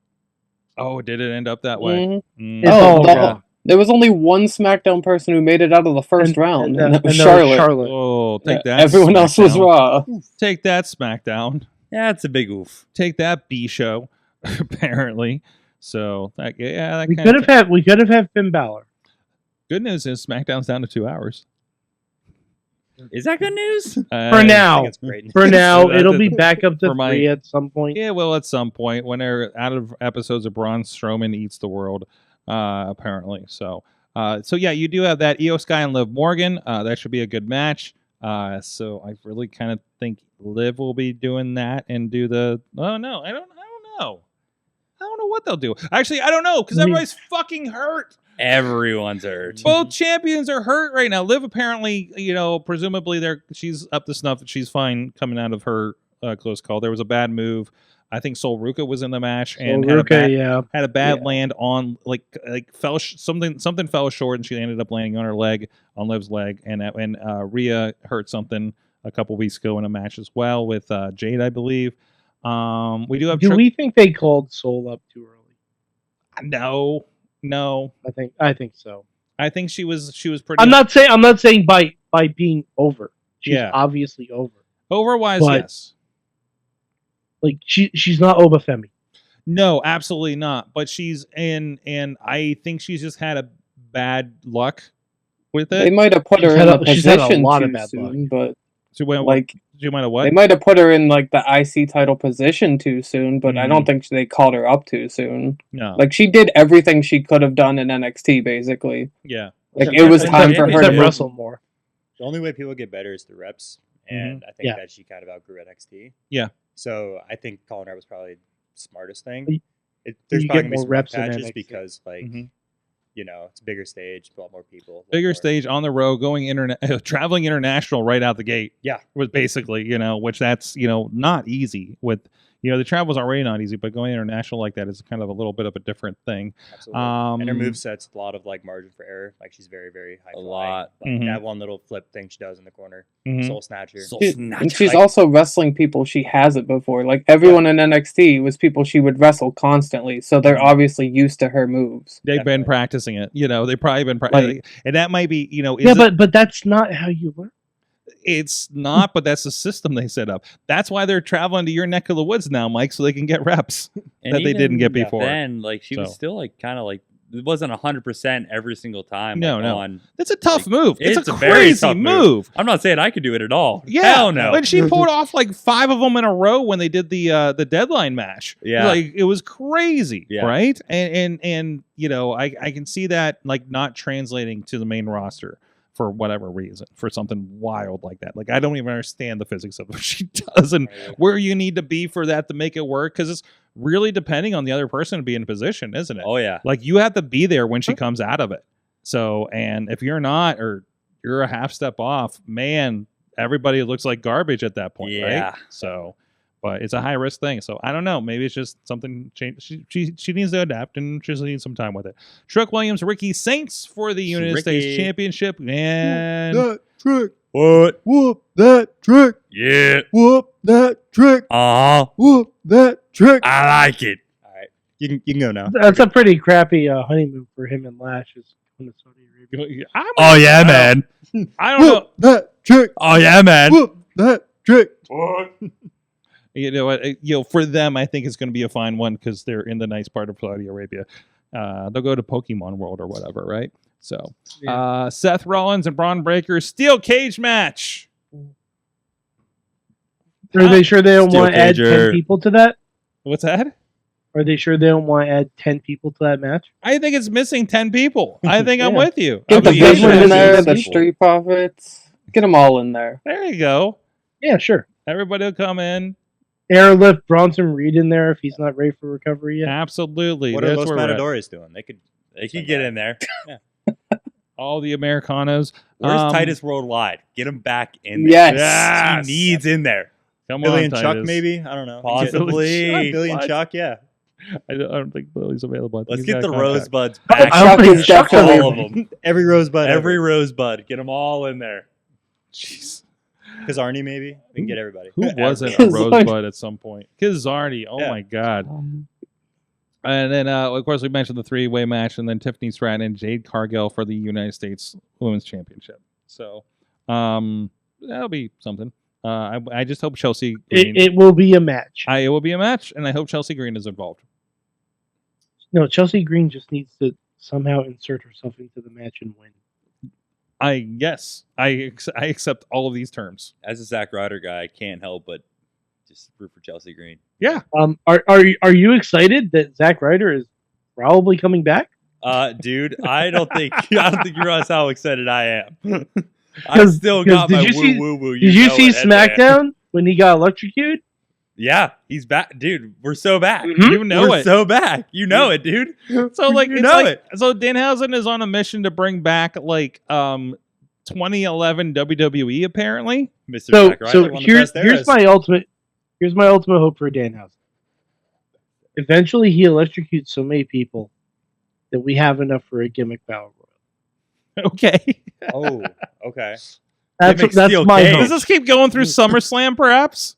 Oh, did it end up that way? Mhm. It's Oh, all the- Raw. There was only one SmackDown person who made it out of the first round, and that was that Charlotte. Oh, take Yeah, that! everyone else was SmackDown. Raw. Take that, SmackDown. Yeah, it's a big oof. Take that, B show. Apparently, so that We could have had Finn Balor. Good news is SmackDown's down to 2 hours. Is that good news? For I now, think it's great. for now, That's it'll it. be back up to For my- 3 at some point. Yeah, well, at some point when they're out of episodes of Braun Strowman Eats the World, apparently. So yeah, you do have that IYO SKY and Liv Morgan. That should be a good match. So I really kind of think Liv will be doing that and do the. Oh no, I don't know. I don't know what they'll do. Actually, I don't know because everybody's fucking hurt. Everyone's hurt. Both champions are hurt right now. Liv apparently, presumably she's up to snuff. She's fine coming out of her close call. There was a bad move. I think Ruca was in the match and had a bad land on something fell short and she ended up landing on her leg, on Liv's leg, and Rhea hurt something a couple weeks ago in a match as well with Jade, I believe. We do have. Do we think they called Soul up too early? No. I think so. I think she was pretty. I'm not saying by being over. She's obviously over. Overwise, yes. Like she's not Oba Femi. No, absolutely not. But she's in, and I think she's just had a bad luck with it. They might have put her in a position too soon, but she might have what? They might have put her in like the IC title position too soon, but I don't think they called her up too soon. No, like she did everything she could have done in NXT, basically. Yeah, like it was time for her to wrestle more. The only way people get better is through reps, and I think that she kind of outgrew NXT. Yeah. So I think calling her was probably the smartest thing. There's probably more reps patches because it's a bigger stage, a lot more people. Bigger stage on the road, going traveling international right out the gate. Yeah. Was basically, which that's, not easy with, the travel's already not easy, but going international like that is kind of a little bit of a different thing. Absolutely. And her moveset's a lot of like margin for error. Like she's very, very high. Lot. Like that one little flip thing she does in the corner. Soul Snatcher. And she's also wrestling people she hasn't before. Like everyone in NXT was people she would wrestle constantly. So they're obviously used to her moves. They've been practicing it. They've probably been practicing. And that might be, but that's not how you learn. It's not, but that's the system they set up. That's why they're traveling to your neck of the woods now, Mike, so they can get reps that they didn't get before. Then, like, she was still like kind of like it wasn't 100% every single time. No. That's a tough move. It's a very crazy tough move. I'm not saying I could do it at all. Yeah, hell no. But she pulled off like 5 of them in a row when they did the deadline match. Yeah, like it was crazy, yeah. Right? And I can see that like not translating to the main roster for whatever reason, for something wild like that. Like, I don't even understand the physics of what she does and where you need to be for that to make it work, because it's really depending on the other person to be in position, isn't it? Oh, yeah. Like, you have to be there when she comes out of it. So, and if you're not, or you're a half step off, man, everybody looks like garbage at that point, right? So, but it's a high risk thing. So I don't know. Maybe it's just something changed. She needs to adapt, and she just needs some time with it. Truck Williams, Ricky Saints for the United States Championship. And that trick. What? Whoop that trick. Yeah. Whoop that trick. Whoop that trick. I like it. All right. You can go now. That's a pretty crappy honeymoon for him and Lash. Is going to Saudi Arabia. Oh, yeah, man. I don't know. That trick. Oh, yeah, man. Whoop that trick. What? You know what? For them, I think it's going to be a fine one because they're in the nice part of Saudi Arabia. They'll go to Pokemon World or whatever, right? So, Seth Rollins and Braun Breaker steel cage match. Are they sure they don't want to add 10 people to that? What's that? Are they sure they don't want to add 10 people to that match? I think it's missing 10 people. I think I'm with you. Get the Vision in there, the Street Profits. Get them all in there. There you go. Yeah, sure. Everybody will come in. Airlift Bronson Reed in there if he's not ready for recovery yet. Absolutely. What are Los Matadores doing? They could get in there. Yeah. All the Americanos. Where's Titus Worldwide? Get him back in there. Yes. He needs in there. Come Billy on, and Titus. Chuck, maybe? I don't know. Possibly. Billy and Chuck, yeah. I don't think Billy's available. Let's get the Rosebuds back. I don't think Chuck's all of them. Every Rosebud. Every Rosebud. Get them all in there. Jeez. Kazarni, maybe? We can get everybody. Who wasn't a Rosebud at some point? Kazarni. Oh, my God. And then, of course, we mentioned the 3-way match, and then Tiffany Stratton and Jade Cargill for the United States Women's Championship. So, that'll be something. I just hope Chelsea Green... It will be a match. It will be a match, and I hope Chelsea Green is involved. No, Chelsea Green just needs to somehow insert herself into the match and win. I accept all of these terms. As a Zack Ryder guy, I can't help but just root for Chelsea Green. Yeah. Are you excited that Zack Ryder is probably coming back? Dude, I don't think you realize how excited I am. I still got my woo. Did you see SmackDown when he got electrocuted? Yeah, he's back, dude. We're so back. You know we're it. so back. You know it, dude. So like, You it's know like, so Danhausen is on a mission to bring back like 2011 WWE apparently. Mr. So, Zack Ryder, so one of the here's best eras. my ultimate hope for Danhausen. Eventually, he electrocutes so many people that we have enough for a gimmick battle royal. Okay. Oh, okay. Gimmick That's steel my cage. Does hope. this keep going through SummerSlam perhaps?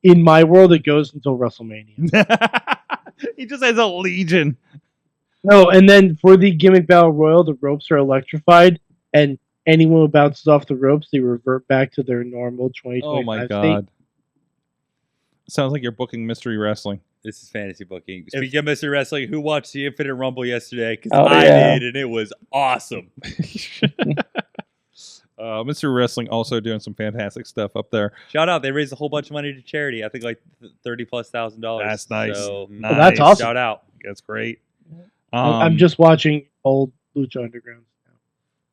In my world, it goes until WrestleMania. He just has a legion. No, and then for the gimmick battle royal, the ropes are electrified, and anyone who bounces off the ropes, they revert back to their normal 2025 Oh my state. god. Sounds like you're booking mystery wrestling. This is fantasy booking. Speaking of Mr. Wrestling, who watched the Infinite Rumble yesterday? Because Oh, I yeah. did, and it was awesome. Mr. Wrestling also doing some fantastic stuff up there. Shout out. They raised a whole bunch of money to charity. I think like $30,000+. That's nice. So, Nice. Oh, that's awesome. Shout out. That's great. I'm just watching old Lucha Underground now.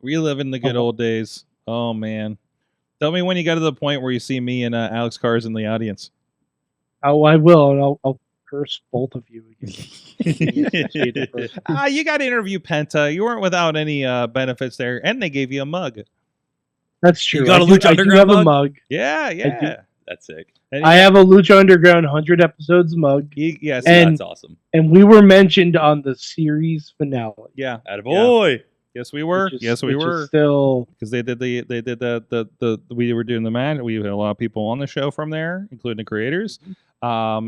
reliving the good old days. Oh man. Tell me when you got to the point where you see me and Alex Cars in the audience. Oh, I will, and I'll curse both of you again. You got to interview Penta. You weren't without any benefits there, and they gave you a mug. That's true. You got a I do- Lucha I do Underground have a mug? mug. Yeah, yeah. That's sick. And I have a Lucha Underground 100 episodes mug, yes, And- That's awesome. and we were mentioned on the series finale. yeah. Attaboy. Yes, we were. which is- Yes, we which is were. Still, Because they did the we were doing the match. We had a lot of people on the show from there, including the creators. I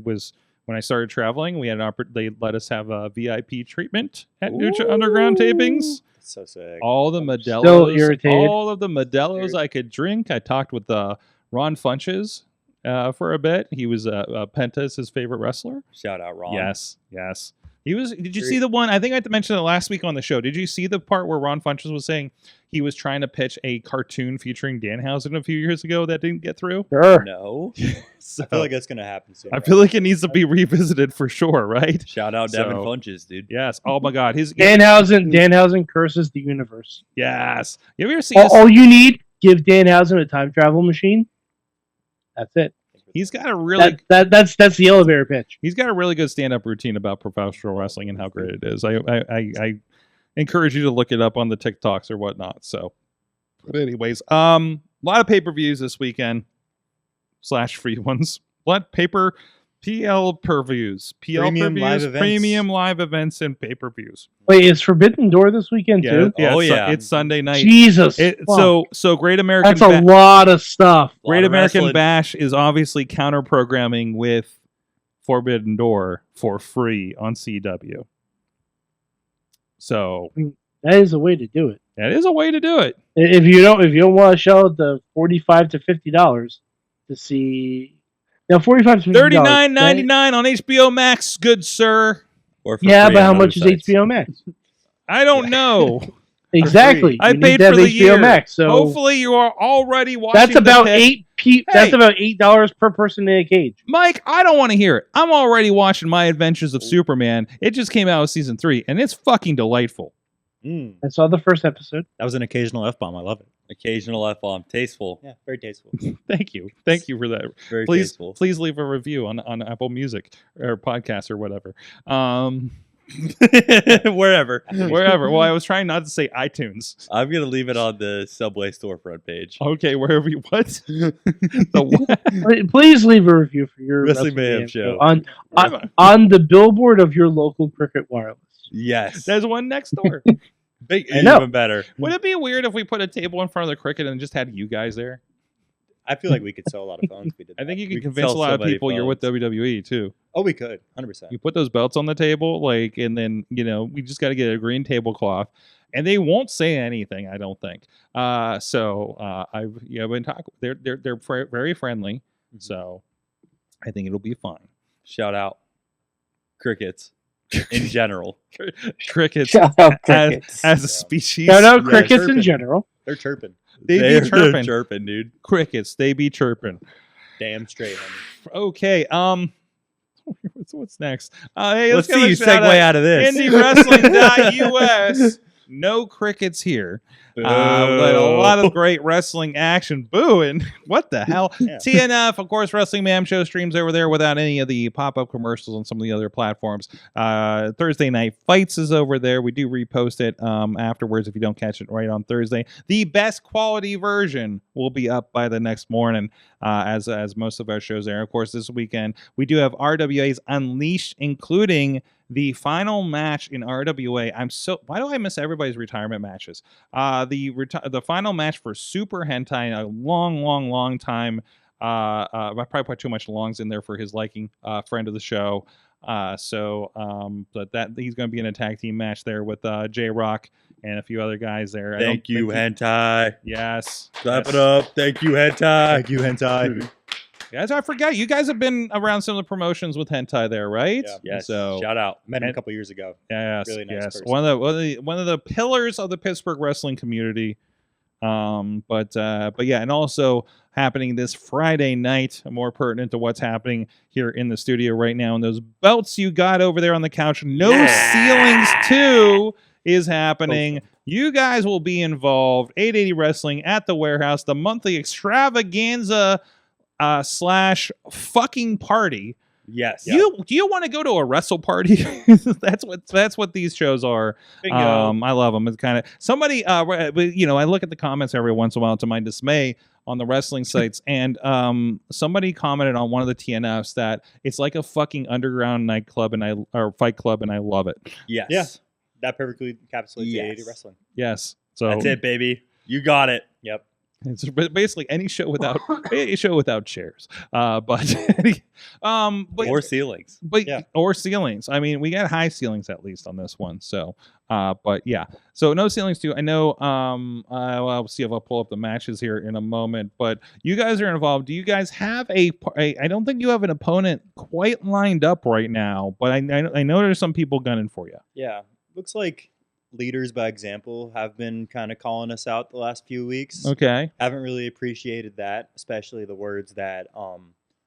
was when I started traveling, we had they let us have a VIP treatment at Lucha Underground tapings. So sick. All the Still Modelos, irritated. all of the Modelos I could drink. I talked with Ron Funches for a bit. He was Penta's his favorite wrestler. Shout out, Ron. Yes. He was. Did you see the one? I think I mentioned it last week on the show. Did you see the part where Ron Funches was saying he was trying to pitch a cartoon featuring Danhausen a few years ago that didn't get through? sure. No. So, I feel like that's gonna happen soon. I feel like it needs to be revisited for sure, right? Shout out Devin So- Funches, dude. Yes. Oh my God. Danhausen curses the universe. Yes. You ever seen? All you need, give Danhausen a time travel machine. That's it. He's got a really That's the elevator pitch. He's got a really good stand-up routine about professional wrestling and how great it is. I encourage you to look it up on the TikToks or whatnot. So, but anyways, a lot of pay-per-views this weekend / free ones. What PL per-views, Premium live events. premium live events, and pay-per-views. Wait, is Forbidden Door this weekend too? Oh, it's, yeah. it's Sunday night. Jesus. So Great American. that's a lot of stuff. Great Lot of American wrestling. Bash is obviously counter programming with Forbidden Door for free on CW. So That is a way to do it. that is a way to do it. If you don't want to shell the $45 to $50 to see, now $45 to $50. $39.99 on HBO Max, good sir. Or for Yeah, free but on how other much is sites. HBO Max? I don't know. Exactly. I You need paid to have for the HBO year. Max, so Hopefully you are already watching. that's about the pit. That's about $8 per person in a cage. Mike, I don't want to hear it. I'm already watching My Adventures of Superman. It just came out with season 3, and it's fucking delightful. I saw the first episode. That was an occasional F-bomb. I love it. Occasional F-bomb. Tasteful. Yeah, very tasteful. Thank you for that. Very Please, tasteful. please leave a review on Apple Music or podcast or whatever. Wherever. Wherever. Well, I was trying not to say iTunes. I'm going to leave it on the Subway storefront page. Okay, wherever you what? The what? Please leave a review for your Wrestling Mayhem show. on the billboard of your local Cricket Wireless. Yes. There's one next door. Big, I know. even better. Would it be weird if we put a table in front of the Cricket and just had you guys there? I feel like we could sell a lot of phones if we did I think that. you We could could convince a sell lot so of many people you're with phones. WWE too. Oh, we could. 100%. You put those belts on the table, like, and then we just got to get a green tablecloth, and they won't say anything. I don't think. I've been talking. They're very friendly, so I think it'll be fine. Shout out crickets in general. Crickets Shout out crickets. as a species. Shout out Yeah, crickets in chirping. general. They're chirping. They They're be chirping. chirping, dude. Crickets, they be chirping. Damn straight, homie. Okay. What's next? Hey, Let's give see a you shout segue out of this. IndieWrestling.us. No crickets here. But a lot of great wrestling action. Boo! And what the hell? Yeah. TNF, of course, Wrestling Mayhem Show streams over there without any of the pop-up commercials on some of the other platforms. Thursday Night Fights is over there. We do repost it afterwards if you don't catch it right on Thursday. The best quality version will be up by the next morning, as most of our shows are. Of course, this weekend we do have RWA's Unleashed, including the final match in RWA. Why do I miss everybody's retirement matches? The final match for Super Hentai, a long time. I probably put too much longs in there for his liking. Friend of the show. But that he's going to be in a tag team match there with J-Rock and a few other guys there. Thank you, Hentai. Yes. Clap it up. Thank you, Hentai. Thank you, Hentai. Guys, I forgot. You guys have been around some of the promotions with Hentai there, right? Yeah. Yes. So, Shout out. Met him a couple years ago. yes, Really nice yes. person. One of the pillars of the Pittsburgh wrestling community. But yeah, and also happening this Friday night, more pertinent to what's happening here in the studio right now. And those belts you got over there on the couch, No Ceilings 2 is happening. You guys will be involved. 880 Wrestling at the Warehouse, the monthly extravaganza / fucking party. Yes. Do you want to go to a wrestle party? that's what these shows are. I love them. It's kind of somebody. I look at the comments every once in a while to my dismay on the wrestling sites, and somebody commented on one of the TNFs that it's like a fucking underground nightclub or fight club, and I love it. Yes. Yeah. That perfectly encapsulates Yes. 880 wrestling. Yes. So That's it, baby. You got it. Yep. it's basically any show without chairs. But Or ceilings. But Yeah. or ceilings. I mean, we got high ceilings at least on this one. So, but yeah. So no ceilings too. I know. I'll see if I'll pull up the matches here in a moment. But you guys are involved. Do you guys have I don't think you have an opponent quite lined up right now. But I know there's some people gunning for you. Yeah. Looks like leaders by example have been kind of calling us out the last few weeks. Okay. Haven't really appreciated that, especially the words that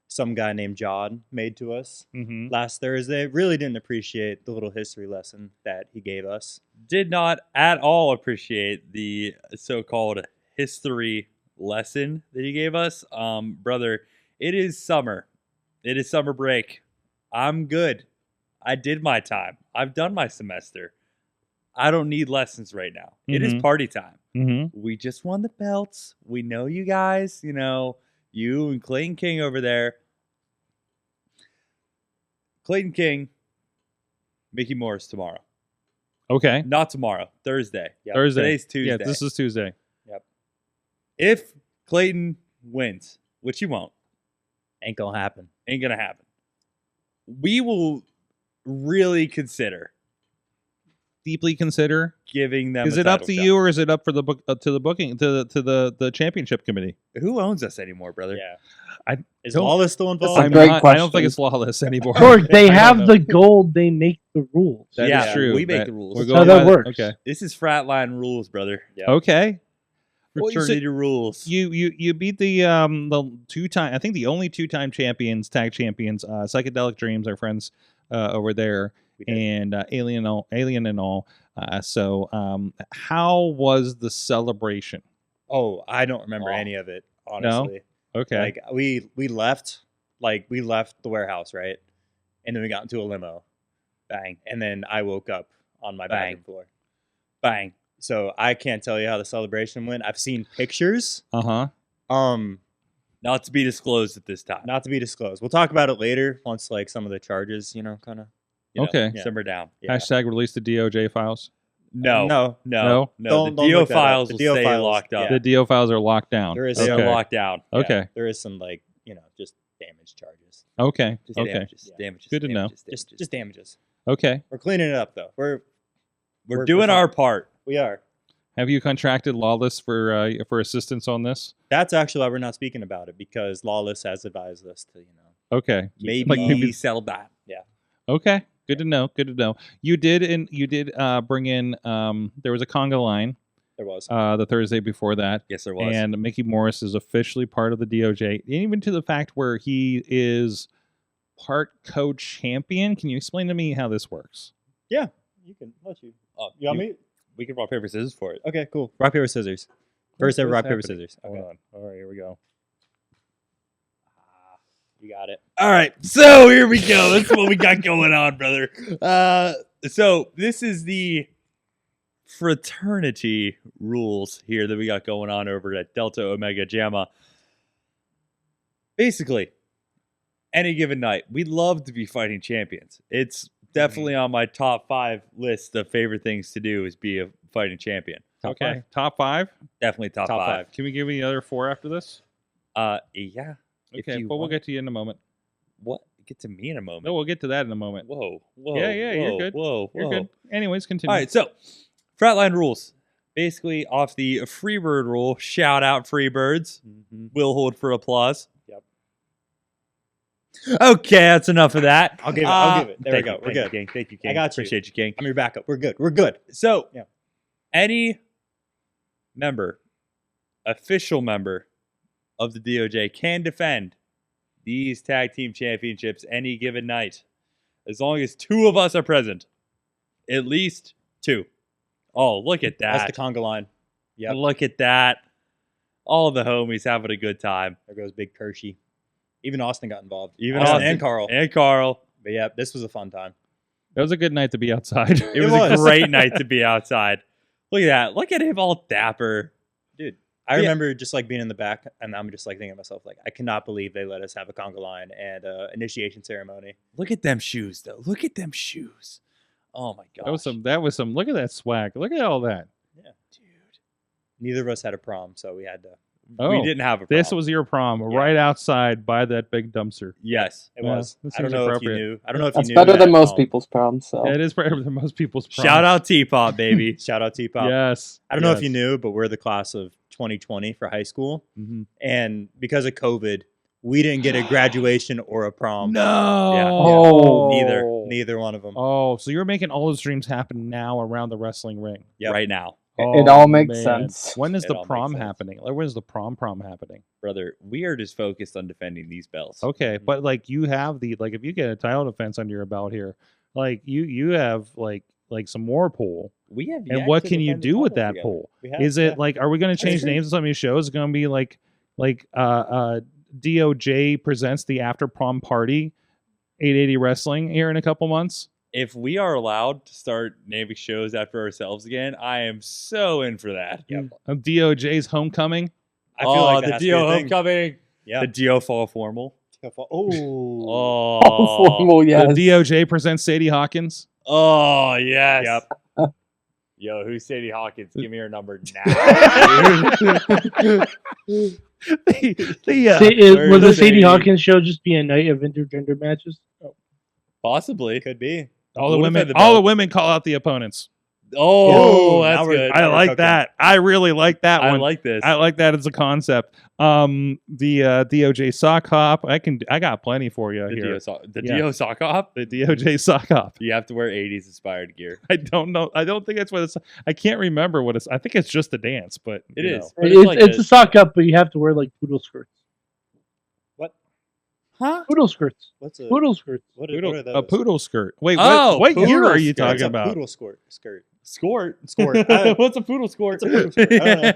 some guy named John made to us Mm-hmm. last Thursday. Really didn't appreciate the little history lesson that he gave us. Did not at all appreciate the so-called history lesson that he gave us. Brother, it is summer. It is summer break. I'm good. I did my time. I've done my semester. I don't need lessons right now. It is Mhm. party time. Mm-hmm. We just won the belts. We know you guys, you and Clayton King over there. Clayton King, Mickey Morris tomorrow. Okay. Not tomorrow, Thursday. Yep. Thursday. Today's Tuesday. Yeah, this is Tuesday. If Clayton wins, which he won't, Ain't gonna happen. ain't gonna happen, we will really consider Deeply consider. giving them. Is a it up title to shot. you, or is it up for the book to the booking to the championship committee? Who owns us anymore, brother? Yeah. Is don't- Lawless still involved? a great I don't question. think it's lawless anymore. Sorg, they I don't have know. the gold. They make the rules. That is Yeah, true. we make That- the rules. we're That's going how that by the- works. Okay. This is Fratline Rules, brother. Yeah. Okay. Well, so Fraternity Rules. You beat the 2-time, I think the only 2-time champions, tag champions, Psychedelic Dreams, our friends over there, We did. and Alien and all. How was the celebration? Oh, I don't remember any of it, honestly. Okay. Like we left the warehouse, right? And then we got into a limo. Bang, And then I woke up on my Bang. bathroom floor. bang. So I can't tell you how the celebration went. I've seen pictures. Uh-huh. Not to be disclosed at this time. Not to be disclosed. We'll talk about it later once like some of the charges, kind of. Okay. Yeah. Simmer down. Yeah. Hashtag release the DOJ files. No. No. No. Don't The look DO that up. files The will DO stay files, locked up. yeah. The DO files are locked down. There is They some, are locked down. yeah, Okay. there is some just damage charges. Okay. Just Okay. damages. Yeah. Damages. Good to know. damages, Just damages. damages. Okay. We're cleaning it up though. We're we're doing fine. our part. We are. Have you contracted Lawless for assistance on this? That's actually why we're not speaking about it, because Lawless has advised us to, Okay. Maybe Like maybe- sell that. Okay. Good to know. Good to know. You did bring in there was a conga line there was. the Thursday before that. Yes, there was. And Mickey Morris is officially part of the DOJ, even to the fact where he is part co-champion. Can you explain to me how this works? You can let you. You want me? We can rock paper scissors for it. Okay, cool. Rock paper scissors. First ever What's rock paper happening? scissors. Hold Okay. on. All right, here we go. You got it. All right, so here we go. That's what we got going on, brother. So this is the Fraternity Rules here that we got going on over at Delta Omega Gamma. Basically, any given night, we'd love to be fighting champions. It's definitely on my top 5 list of favorite things to do is be a fighting champion. Okay, top 5. Definitely top Top five. Can we give me the other 4 after this? Yeah. If Okay, you but we'll want. get to you in a moment. What? Get to me in a moment. No, we'll get to that in a moment. Whoa. Yeah, you're good. Whoa. You're good. Anyways, continue. All right, so Fratline rules. Basically, off the Freebird rule, shout out Freebirds. Mm-hmm. Will hold for applause. Yep. Okay, that's enough of that. I'll give it. I'll give it. There we Thank go. you, We're thank you, good. King. Thank you, King. I got you. Appreciate you, King. I'm your backup. We're good. We're good. So, Yeah. any member, official member of the DOJ can defend these tag team championships any given night, as long as 2 of us are present. At least 2. Oh, look at that. That's the conga line. Yep. Look at that. All the homies having a good time. There goes Big Kershey. Even Austin got involved. Even Austin Austin. and Carl. And Carl. But yeah, this was a fun time. It was a good night to be outside. It was a great night to be outside. Look at that. Look at him all dapper. Dude, I Yeah. remember just like being in the back, and I'm just like thinking to myself, like, I cannot believe they let us have a conga line and initiation ceremony. Look at them shoes, though. Look at them shoes. Oh, my gosh. That was some. Look at that swag. Look at all that. Yeah, dude. Neither of us had a prom, so we had to. Oh, we didn't have a This problem. was your prom, right outside by that big dumpster. Yes. It Yeah, was. that I don't seems know if you appropriate. knew. I don't know if That's you knew. better that, than most people's proms. So Yeah, it is for most people's prom. Shout out Teapot, baby. Shout out T-Pop. Yes. I don't know if you knew, but we're the class of 2020 for high school, Mm-hmm. and because of COVID, we didn't get a graduation or a prom. No. Yeah. Oh. Neither one of them. Oh, so you're making all those dreams happen now around the wrestling ring. Yep. Right now. It Oh, all makes man. sense. When is It the all makes prom sense. happening? Like, when is the prom happening? Brother, we are just focused on defending these belts. Okay, but like you have if you get a title defense under your belt here, like you have like some more pull. We have And yet what to can you defend the do with title that together. pull? We have- Is it yeah. like, are we going to change agree. names of some of these shows? It's going to be like DOJ presents the after prom party, 880 Wrestling here in a couple months. If we are allowed to start naming shows after ourselves again, I am so in for that. Yep. DOJ's homecoming. I feel like that the has to be a DO thing. homecoming. Yeah. The DO fall formal. Oh. Oh. Formal, yes. The DOJ presents Sadie Hawkins. Oh, yes. Yep. Yo, who's Sadie Hawkins? Give me her number now. The, Will the Where's Sadie Sadie? Hawkins show just be a night of intergender matches? Possibly. Could be. all the Would women, defend the all the belt. women call out the opponents. Oh, Yeah. that's Now we're- good. I we're like cooking. that. I really like that I one. like this. I like that as a concept. The DOJ sock hop. I got plenty for you the here. DO Yeah. sock hop. The DOJ sock hop. You have to wear 80s inspired gear. I don't know. I don't think that's what it's. I can't remember what it's. I think it's just the dance, but It you is. know. But It's, like it's a sock up, but you have to wear like poodle skirts. Huh? Poodle skirts. What's a Poodle skirts. what Poodle- are those? a poodle skirt. Wait, Oh, what year poodle are you skirt. talking What's a about? poodle skirt? Skort. Skort. What's a poodle skort? What's a poodle skirt? I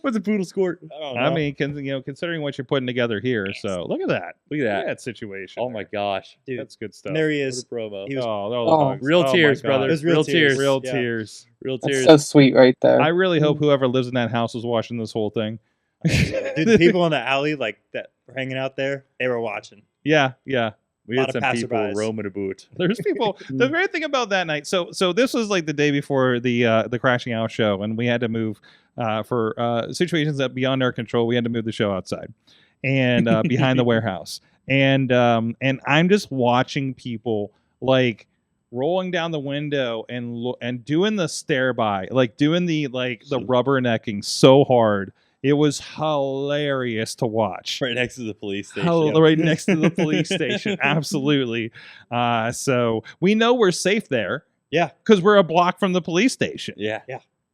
What's a poodle skort? don't know. I mean, considering what you're putting together here, so look at that. Look at that. That situation. Oh my gosh. dude, That's good stuff. and there he What is. a promo. He was all the Oh. hugs. Real Oh my tears, God. brother. There's Real tears. Real Yeah. tears. Real That's tears. so sweet right there. I really hope whoever lives in that house was watching this whole thing. Dude, the people in the alley like that were hanging out there, they were watching. Yeah. We lot had of some people passerbys. roaming about. There's people. The great thing about that night. So this was like the day before the Crashing Out show, and we had to move for situations that beyond our control. We had to move the show outside and behind the warehouse, and I'm just watching people like rolling down the window and doing the stare by, like doing the rubbernecking so hard. It was hilarious to watch. Right next to the police station. Right next to the police station. Absolutely. So we know we're safe there. Yeah. Because we're a block from the police station. Yeah.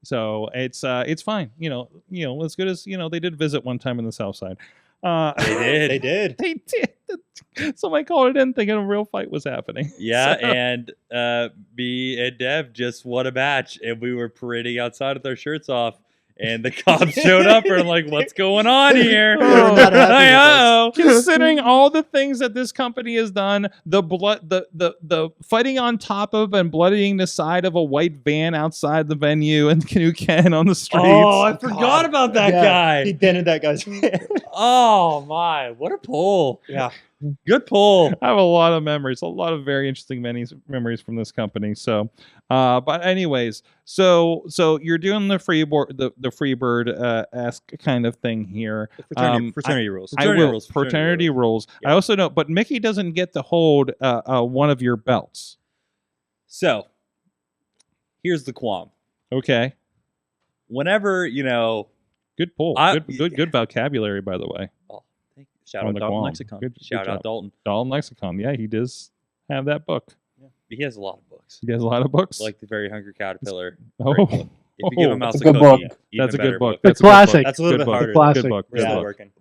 So it's fine. You know, as good as, they did visit one time in the South Side. They did. They did. They did. Somebody called it in thinking a real fight was happening. Yeah, So- and me and Dev just won a match, and we were parading outside with our shirts off, and the cops showed up, and I'm like, "What's going on here?" They were not happy with us. Uh-oh. Considering all the things that this company has done, the blood, the fighting on top of and bloodying the side of a white van outside the venue and Canoe Ken on the streets. Oh, I forgot about that Yeah, guy. He dented that guy's head. Oh my, what a pull! Yeah. Good pull. I have a lot of memories, a lot of very interesting memories from this company. So, but anyways, so you're doing the Freebird esque kind of thing here. Fraternity rules. Fraternity rules. I also know, but Mickey doesn't get to hold one of your belts. So, here's the qualm. Okay, Whenever good pull. Good vocabulary, by the way. Shout On out the Dalton Guam. Lexicon. Good Shout job. out Dalton. Dalton Lexicon. Yeah, he does have that book. He has a lot of books, He has a lot of books. like the Very Hungry Caterpillar. Oh. Great book. If you give a mouse That's a a good cookie, book. even That's a better good book. The That's a good book. classic. That's a little Good bit book. harder. Classic. Good book. We're Good still book. working.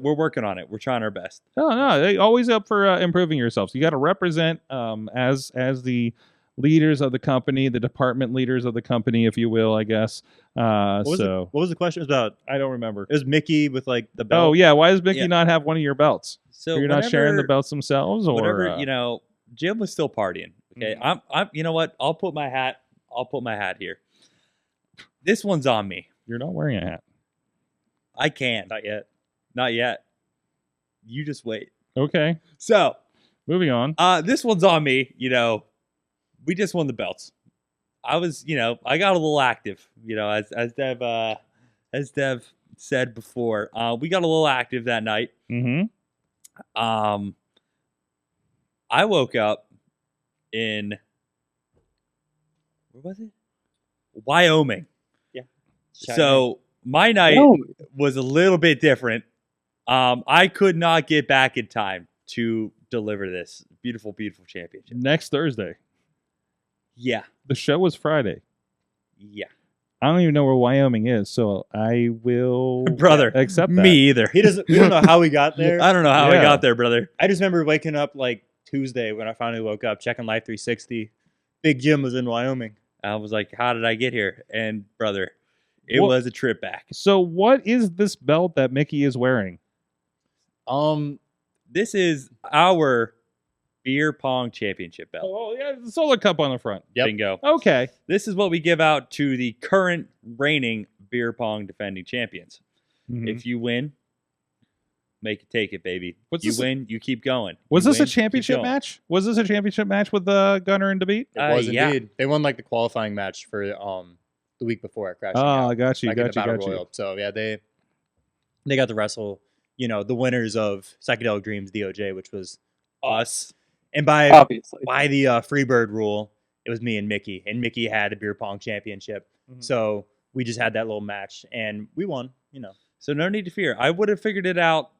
We're working on it. We're trying our best. No, they always up for improving yourselves. You got to represent as the leaders of the company, the department leaders of the company, if you will, I guess. What was the question? It was about. I don't remember. It was Mickey with like the belt. Oh yeah, why does Mickey Yeah. not have one of your belts? So You're not sharing the whenever- belts themselves, or Whenever Jim was still partying. Okay, I'm. You know what? I'll put my hat here. This one's on me. you're not wearing a hat. I can. Not yet. Not yet. You just wait. Okay, So, moving on. this one's on me. We just won the belts. I was, I got a little active. As Dev said before, we got a little active that night. Mm-hmm. I woke up in where was it? Wyoming. So my night Oh, was a little bit different. I could not get back in time to deliver this beautiful, beautiful championship. Next Thursday. Yeah, The show was Friday. yeah, I don't even know where Wyoming is, so I will brother. accept that. Me either. He doesn't. We don't know how he got there. I don't know how I Yeah. got there, brother. I just remember waking up like Tuesday when I finally woke up, checking Life 360. Big Jim was in Wyoming. I was like, how did I get here? And brother, it What- was a trip back. So what is this belt that Mickey is wearing? This is our beer pong championship belt. Oh yeah, the Solar Cup on the front. Yep. Bingo. Okay. This is what we give out to the current reigning beer pong defending champions. Mhm. If you win, make it take it, baby. What's you this- win, you keep going. Was You this a win, keep championship going. match? Was this a championship match with Gunner and DeBeat? It was yeah. indeed. They won like the qualifying match for the week before at Crashing Oh, Out. I got you, Like in got the you, Battle got you. Royal. So yeah, they got to wrestle, the winners of Psychedelic Dreams DOJ, which was us. And by obviously. the Freebird rule, it was me and Mickey had a beer pong championship. Mhm. So we just had that little match and we won, So no need to fear. I would have figured it out.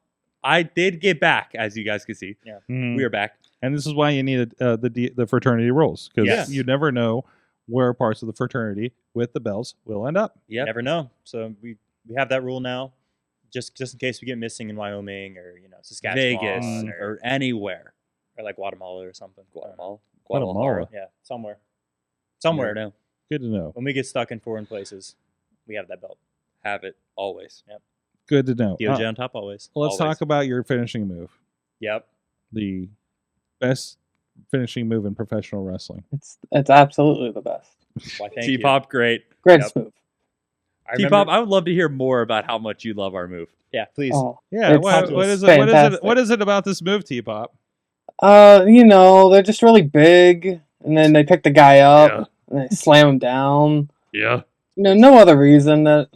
I did get back, as you guys can see. Mhm. We are back. And this is why you needed the fraternity rules, because Yes. you never know where parts of the fraternity with the belts will end up. Yep. Never know. So we have that rule now, just in case we get missing in Wyoming or Saskatchewan Vegas or anywhere. or like Guatemala or something. Guatemala. Guatemala. Yeah, somewhere. Somewhere. No. Good to know. When we get stuck in foreign places, we have that belt. Have it always. Good to know. DOJ on top always. Let's always. talk about your finishing move. Yep. The best finishing move in professional wrestling. It's absolutely the best. Why, thank you. T-Pop, great. Greatest move. I T-Pop, remember- I would love to hear more about how much you love our move. Yeah, please. Oh, Yeah, It's what is it? What is it? fantastic. What is it about this move, T-Pop? they're just really big, and then they pick the guy up and they slam him down. Yeah. No other reason that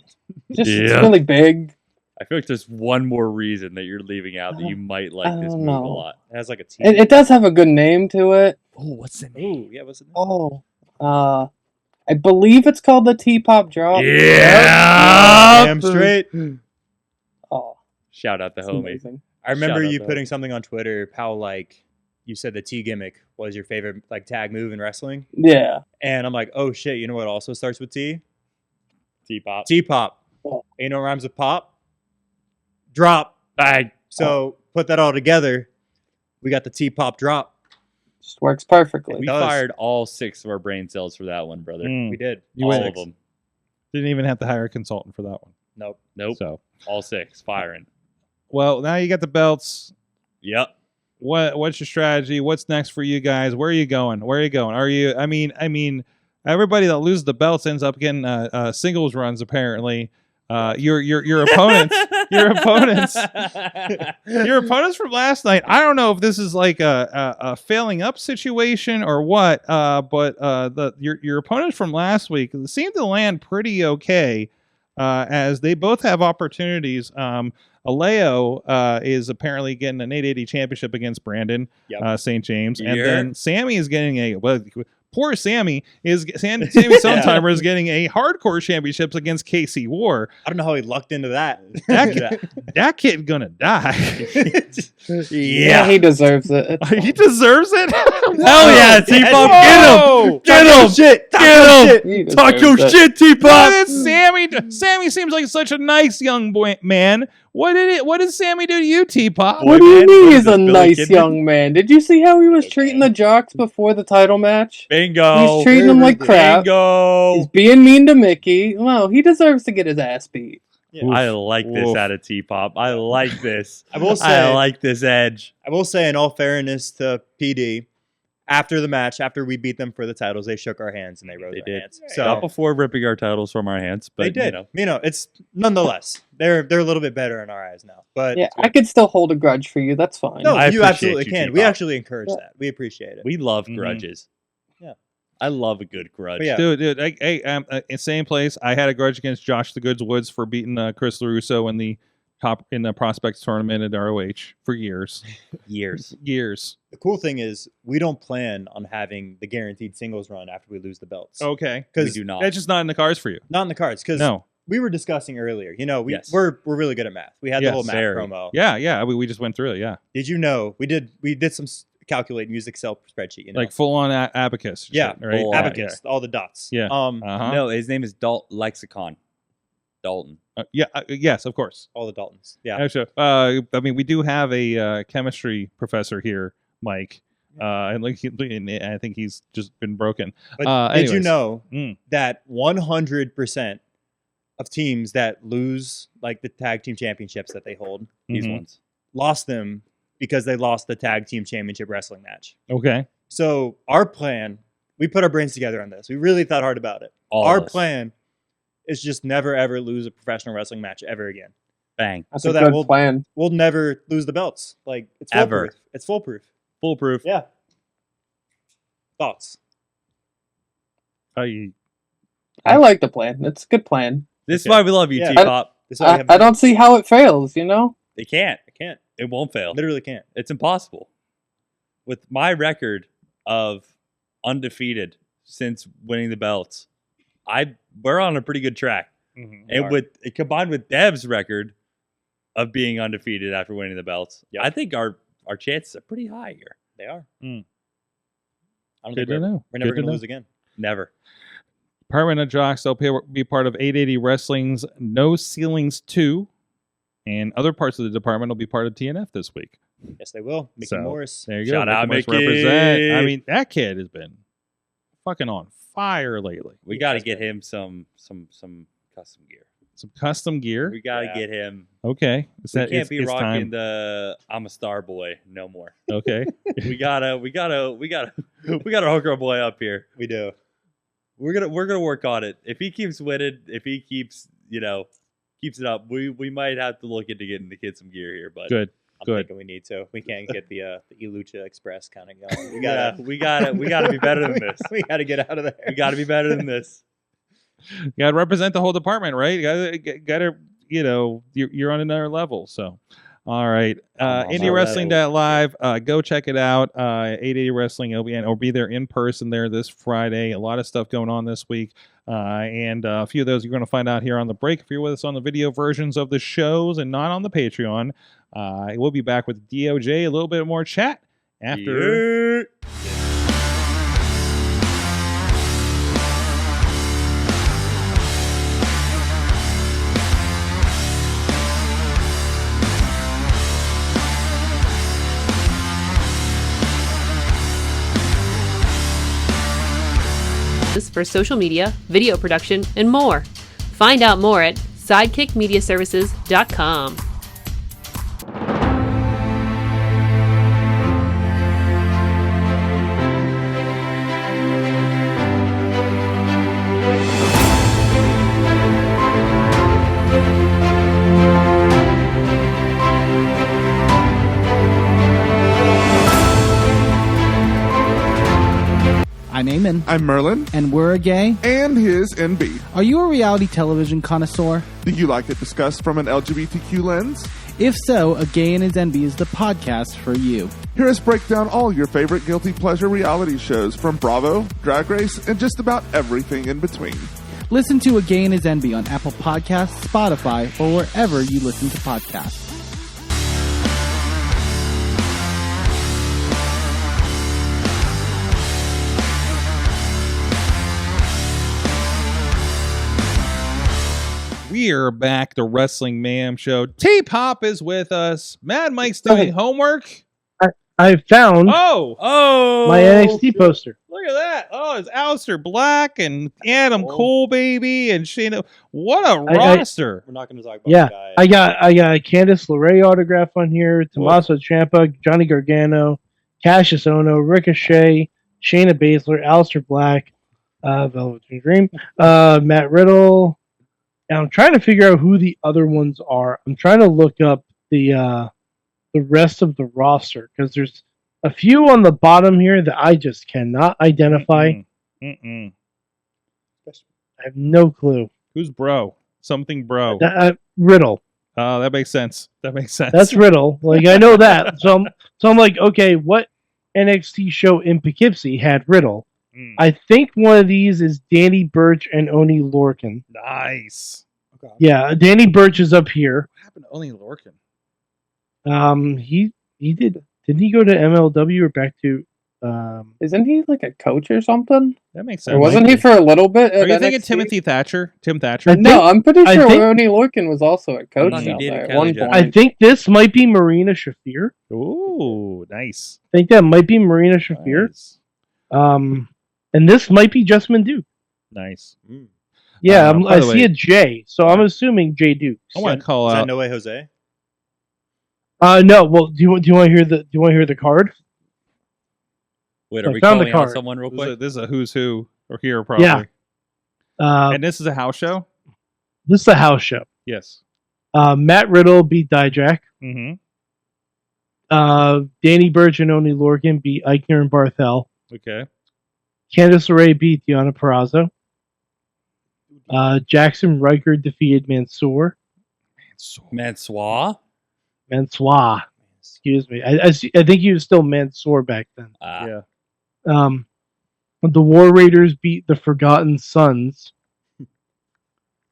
just it's Yeah. really big. I feel like there's one more reason that you're leaving out that you might like this don't move a know. lot. It has like a T. It does have a good name to it. Oh, what's the name? Ooh, yeah, what's it? Oh, I believe it's called the T-Pop drop. Yeah. Damn straight. Oh, Shout out the it's homie. amazing. I remember Shout out you to putting something on Twitter how like you said the T gimmick was your favorite like tag move in wrestling, Yeah. and I'm like, oh shit, you know what also starts with T? T-Pop. T-pop. Oh. Ain't no rhymes with pop. Drop. Bang. So put that all together. We got the T-pop drop. Just works perfectly. We does. fired all 6 of our brain cells for that one, brother. Mm. We did. You all went- of them. Didn't even have to hire a consultant for that one. Nope. Nope. So, All 6 firing. well, now you got the belts. Yep. What's your strategy? What's next for you guys? Where are you going? Are you? I mean, everybody that loses the belts ends up getting singles runs. Apparently, your opponents, your opponents from last night. I don't know if this is like a failing up situation or what. But your opponents from last week seem to land pretty okay, as they both have opportunities. Aleo is apparently getting an 880 championship against Brandon St. James, and then Sammy is getting poor Sammy Sammy Sonetimer is getting a hardcore championships against KC War. I don't know how he lucked into that. That kid gonna die. Yeah, he deserves it. He deserves it. Hell yeah, T-Pop, Whoa! get him! Shit. Get him! He Talk your deserves it. shit, T-Pop! What did Sammy do? Sammy seems like such a nice young man. What did Sammy do to you, T-Pop? What do you man, mean what he's is a it, Billy nice Kidman? young man? Did you see how he was treating the jocks before the title match? Bingo! He's treating them like crap. Bingo! He's being mean to Mickey. Well, he deserves to get his ass beat. I like this Oof. out of T-Pop. I like this. I will say, I like this edge. I will say, in all fairness to PD, after the match, after we beat them for the titles, they shook our hands and they rose They our did. hands. Not So before ripping our titles from our hands, but they did. you know. It's nonetheless they're a little bit better in our eyes now. But Yeah, I could still hold a grudge for you. That's fine. no, I you appreciate absolutely you, can. T-Pop. We actually encourage Yeah. that. We appreciate it. We love Mhm. grudges. Yeah. I love a good grudge. But yeah. Dude, in same place. I had a grudge against Josh the Goods Woods for beating Chris LaRusso in the Prospects tournament at ROH for years. Years. The cool thing is we don't plan on having the guaranteed singles run after we lose the belts. Okay, We because do not. that's just not in the cards for you. not in the cards. Because No. we were discussing earlier. Yes. We're really good at math. We had Yes, the whole math very. promo. Yeah. We just went through it. Yeah, Did you know we did some calculating, use Excel spreadsheet. You know, like full on abacus. yeah, shit, right. full on. abacus, all the dots. Yeah. Uh-huh. No, his name is Lexicon. Dalton. Yes, of course. All the Daltons. Yeah. Actually, I mean, we do have a chemistry professor here, Mike, and I think he's just been broken. But did you anyways. know Mm. that 100% of teams that lose like the tag team championships that they hold These Mhm. ones. lost them because they lost the tag team championship wrestling match? Okay. So our plan, we put our brains together on this. We really thought hard about it. All Our of us. plan is just never ever lose a professional wrestling match ever again. Bang. That's so a that good will- plan. We'll never lose the belts. Like it's Ever. foolproof. It's foolproof. Foolproof. Yeah. Thoughts? I like the plan. It's a good plan. This is Okay. why we love you, Yeah. T-Pop. This is why we I, have I don't see how it fails, you know? It can't. I can't. It won't fail. Literally can't. It's impossible. With my record of undefeated since winning the belts, we're on a pretty good track. And combined with Dev's record of being undefeated after winning the belts, Yep. I think our chances are pretty high here. They are. Mm. I don't Good think to know. we're never Good to going to know. lose again. Never. Department of Jocks, they'll be part of 880 Wrestling's No Ceilings 2, and other parts of the department will be part of TNF this week. Yes, they will. Mickey So, Morris. There you go. Shout out, Morris Mickey. represent. I mean, that kid has been fucking on fire lately. We He got to has get been. him some custom gear. Some custom gear. We got to Yeah. get him. Okay. We can't be rocking the I'm a star boy no more. Okay. we gotta hook our boy up here. We do. We're gonna work on it. If he keeps winning, if he keeps keeps it up, we might have to look into getting the kid some gear here. But Good. I'm Good. thinking we need to. We can't get the Elucha Express kind of going. We yeah, gotta, we gotta be better than this. we gotta get out of there. We gotta be better than this. You got to represent the whole department, right? You got to, you're on another level. So, all right. on IndieWrestling.live. Go check it out. 880 Wrestling. Or be there in person there this Friday. A lot of stuff going on this week. And a few of those you're going to find out here on the break. If you're with us on the video versions of the shows and not on the Patreon, we'll be back with DOJ. A little bit more chat after. Yeah. services for social media, video production, and more. Find out more at sidekickmediaservices.com. I'm Eamon. I'm Merlin. And we're a gay. And his NB. Are you a reality television connoisseur? Do you like it discussed from an LGBTQ lens? If so, A Gay and His NB is the podcast for you. Hear us break down all your favorite guilty pleasure reality shows from Bravo, Drag Race, and just about everything in between. Listen to A Gay and His NB on Apple Podcasts, Spotify, or wherever you listen to podcasts. We are back, the Wrestling Mayhem Show. T-Pop is with us. Mad Mike's doing homework. I found my NXT poster. Look at that. Oh, it's Aleister Black and Adam Cole, baby, and Shayna. What a roster. We're not going to talk about the guy. I got Candice LeRae autograph on here, Tommaso Ciampa, Johnny Gargano, Cassius Ohno, Ricochet, Shayna Baszler, Aleister Black, Velveteen Dream, Matt Riddle. And I'm trying to figure out who the other ones are. I'm trying to look up the rest of the roster because there's a few on the bottom here that I just cannot identify. I have no clue. Who's bro? Something bro. Riddle. Oh, that makes sense. That's Riddle. Like I know that. So I'm like, okay, what NXT show in Poughkeepsie had Riddle? I think one of these is Danny Burch and Oni Lorcan. Nice. Okay. Yeah, Danny Burch is up here. What happened to Oni Lorcan? He didn't he go to MLW or back to Isn't he like a coach or something? That makes sense. Or wasn't he for a little bit? Are at you thinking NXT? Timothy Thatcher? Tim Thatcher? No, I'm pretty I sure think- Oni Lorcan was also a coach thought he down did there at at one Kelly point. I think this might be Marina Shafir. Ooh, nice. I think that might be Marina Shafir. Nice. And this might be Jessamine Duke. Nice. Yeah, by I the see way- a J, so I'm assuming J Duke. I want to call Is that out. No Way Jose? No. Well, do you want to hear the card? Wait, I are we found the calling out card. someone real quick? This is a who's who or here probably. Yeah. And this is a house show. This is a house show. Yes. Matt Riddle beat Dijak. Mm-hmm. Danny Burch and Oni Lorcan beat Eichner and Barthel. Okay. Candice LeRae beat Deonna Purrazzo. Jackson Riker defeated Mansoor. Mansoor? Excuse me. I think he was still Mansoor back then. Yeah. The War Raiders beat the Forgotten Sons.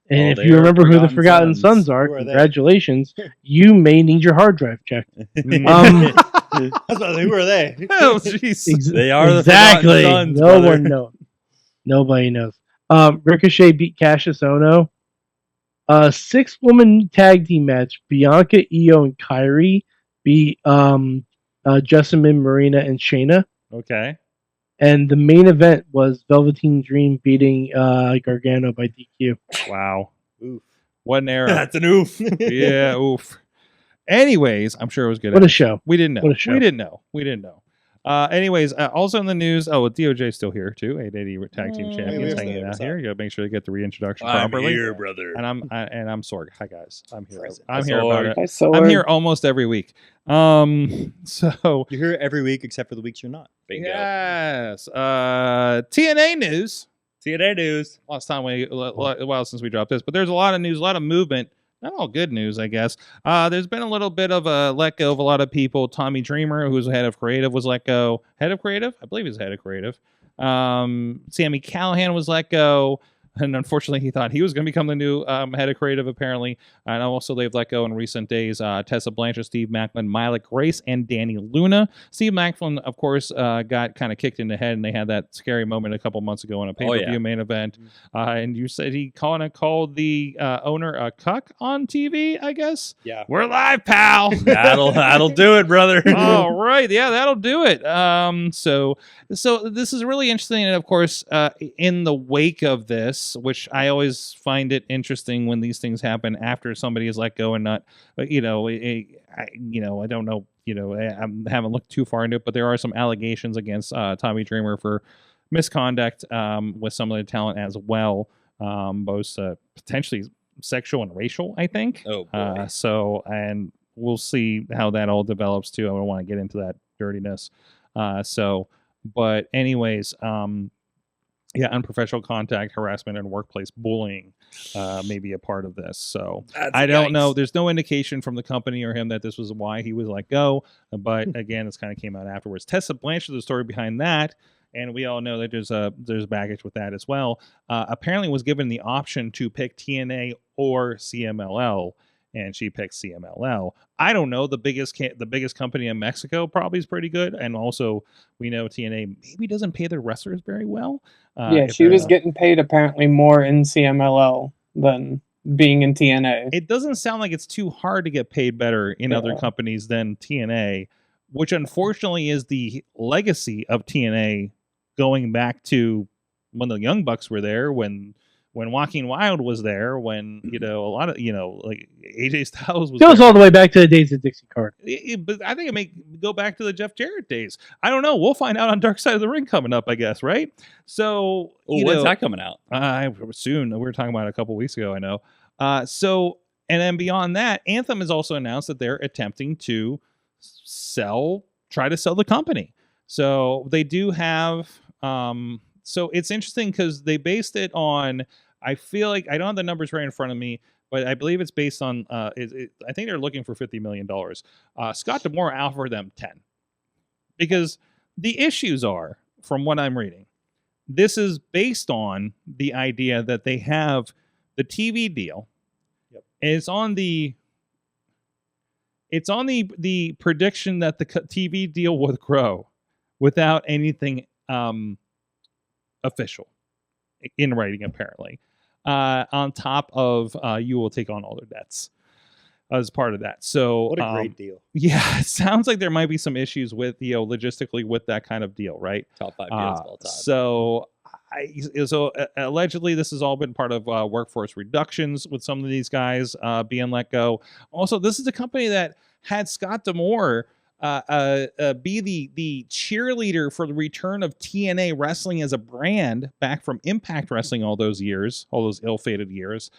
And if they you are remember who the Forgotten Forgotten Sons. Sons are, Who are they? congratulations. You may need your hard drive checked. That's what, who are they? Oh, jeez. They are the exactly. Forgotten Sons, No brother. one knows. Nobody knows. Ricochet beat Cassius Ohno. 6-woman tag team match. Bianca, Io, and Kyrie beat Jessamine, Marina, and Shayna. Okay. And the main event was Velveteen Dream beating Gargano by DQ. Wow. Oof. What an era. That's an oof. Yeah. Oof. Anyways, I'm sure it was good. What a show. We didn't know. What a show. We didn't know. Anyways, also in the news, DOJ's still here too. AEW Tag Team we Champions are hanging there. out What's here. up? You gotta make sure they get the reintroduction I'm properly. here, brother. And I'm Sorg. Hi guys. I'm here. Present. I'm here about it. I saw I'm her. here almost every week. So You're here every week except for the weeks you're not. Bingo. yes. TNA news. TNA news. Last time a while since we dropped this, but there's a lot of news, a lot of movement. Not all good news, I guess. There's been a little bit of a let go of a lot of people. Tommy Dreamer, who's head of creative, was let go. Head of creative? I believe he's head of creative. Sammy Callahan was let go. and unfortunately, he thought he was going to become the new head of creative, apparently. And also, they've let go in recent days Tessa Blanchard, Steve Macklin, Mila Grace, and Danny Luna. Steve Macklin, of course, got kind of kicked in the head, and they had that scary moment a couple months ago in a pay-per-view main event. And you said he kind of called the owner a cuck on TV, I guess? Yeah. We're live, pal! That'll do it, brother. All right. Yeah, that'll do it. So this is really interesting. And of course, in the wake of this, which I always find it interesting when these things happen after somebody is let go and not, I don't know, I haven't looked too far into it, but there are some allegations against Tommy Dreamer for misconduct with some of the talent as well, both potentially sexual and racial, I think. Oh, boy. And we'll see how that all develops too. I don't want to get into that dirtiness. But anyways, unprofessional contact, harassment, and workplace bullying may be a part of this. So I don't know. There's no indication from the company or him that this was why he was let go. But again, this kind of came out afterwards. Tessa Blanchard, the story behind that, and we all know that there's baggage with that as well. Apparently, was given the option to pick TNA or CMLL, and she picked CMLL. I don't know. The biggest company in Mexico probably is pretty good, and also we know TNA maybe doesn't pay their wrestlers very well. She was getting paid apparently more in CMLL than being in TNA. It doesn't sound like it's too hard to get paid better in other companies than TNA, which unfortunately is the legacy of TNA going back to when the Young Bucks were there, when Joaquin Wilde was there, when a lot of like AJ Styles was. Goes all the way back to the days of Dixie Carter. But I think it may go back to the Jeff Jarrett days. I don't know. We'll find out on Dark Side of the Ring coming up, I guess, right? So when's that coming out? Soon. We were talking about it a couple weeks ago. I know. And then beyond that, Anthem has also announced that they're attempting to try to sell the company. So they do have. So it's interesting because they based it on. I feel like I don't have the numbers right in front of me, but I believe it's based on. I think they're looking for $50 million. Scott D'Amore offered them 10, because the issues are, from what I'm reading, this is based on the idea that they have the TV deal. Yep. And it's on the prediction that the TV deal would grow without anything official in writing, apparently. On top of you will take on all their debts as part of that. So what a great deal. Yeah, it sounds like there might be some issues with logistically with that kind of deal, right? Top 5 deals of all time. So allegedly this has all been part of workforce reductions with some of these guys being let go. Also, this is a company that had Scott D'Amore be the cheerleader for the return of TNA wrestling as a brand back from Impact Wrestling all those ill-fated years,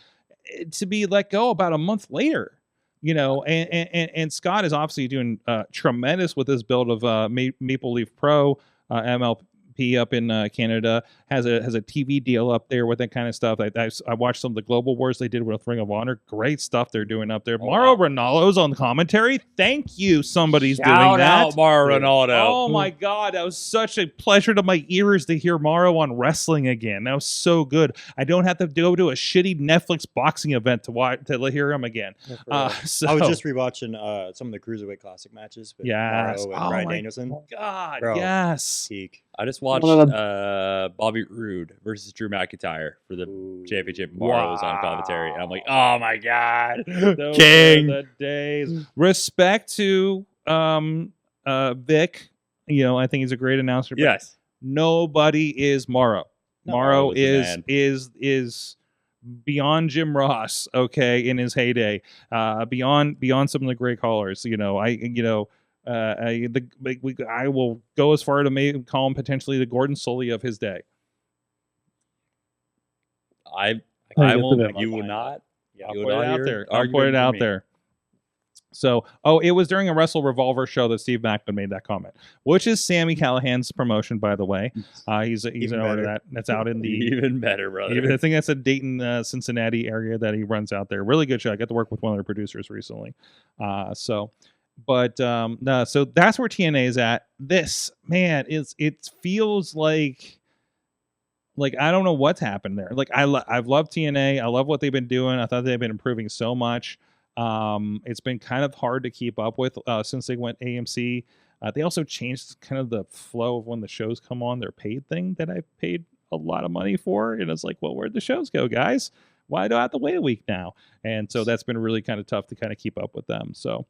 to be let go about a month later. And Scott is obviously doing tremendous with his build of Maple Leaf Pro, MLP up in Canada, has a TV deal up there with that kind of stuff. I watched some of the Global Wars they did with Ring of Honor. Great stuff they're doing up there. Mauro Ranallo's on commentary. Thank you. Somebody's doing that. Shout out Mauro Ranallo. Oh my God, that was such a pleasure to my ears to hear Mauro on wrestling again. That was so good. I don't have to go to a shitty Netflix boxing event to hear him again. So I was just rewatching some of the Cruiserweight Classic matches with Mauro and Bryan Danielson. God, Bro, yes. peak. I just watched Bobby Roode versus Drew McIntyre for the championship. Mauro was on commentary, and I'm like, oh my God, Those King. are the days. Respect to Vic. I think he's a great announcer. But Yes. Nobody is Mauro. No, Mauro Mauro's the man. is beyond Jim Ross, okay, in his heyday. Beyond some of the great callers. I will go as far to call him potentially the Gordon Sully of his day. I won't. You will not. I'll put it out there. So, it was during a Wrestle Revolver show that Steve Macklin made that comment, which is Sami Callihan's promotion, by the way. He's an owner of that. That's out in the even better, brother. I think that's a Dayton, Cincinnati area that he runs out there. Really good show. I got to work with one of their producers recently. So that's where TNA is at. This, man, it feels like Like, I don't know what's happened there. Like, I've loved TNA. I love what they've been doing. I thought they've been improving so much. It's been kind of hard to keep up with since they went AMC. They also changed kind of the flow of when the shows come on, their paid thing that I've paid a lot of money for. And it's like, well, where'd the shows go, guys? Why do I have to wait a week now? And so that's been really kind of tough to kind of keep up with them. So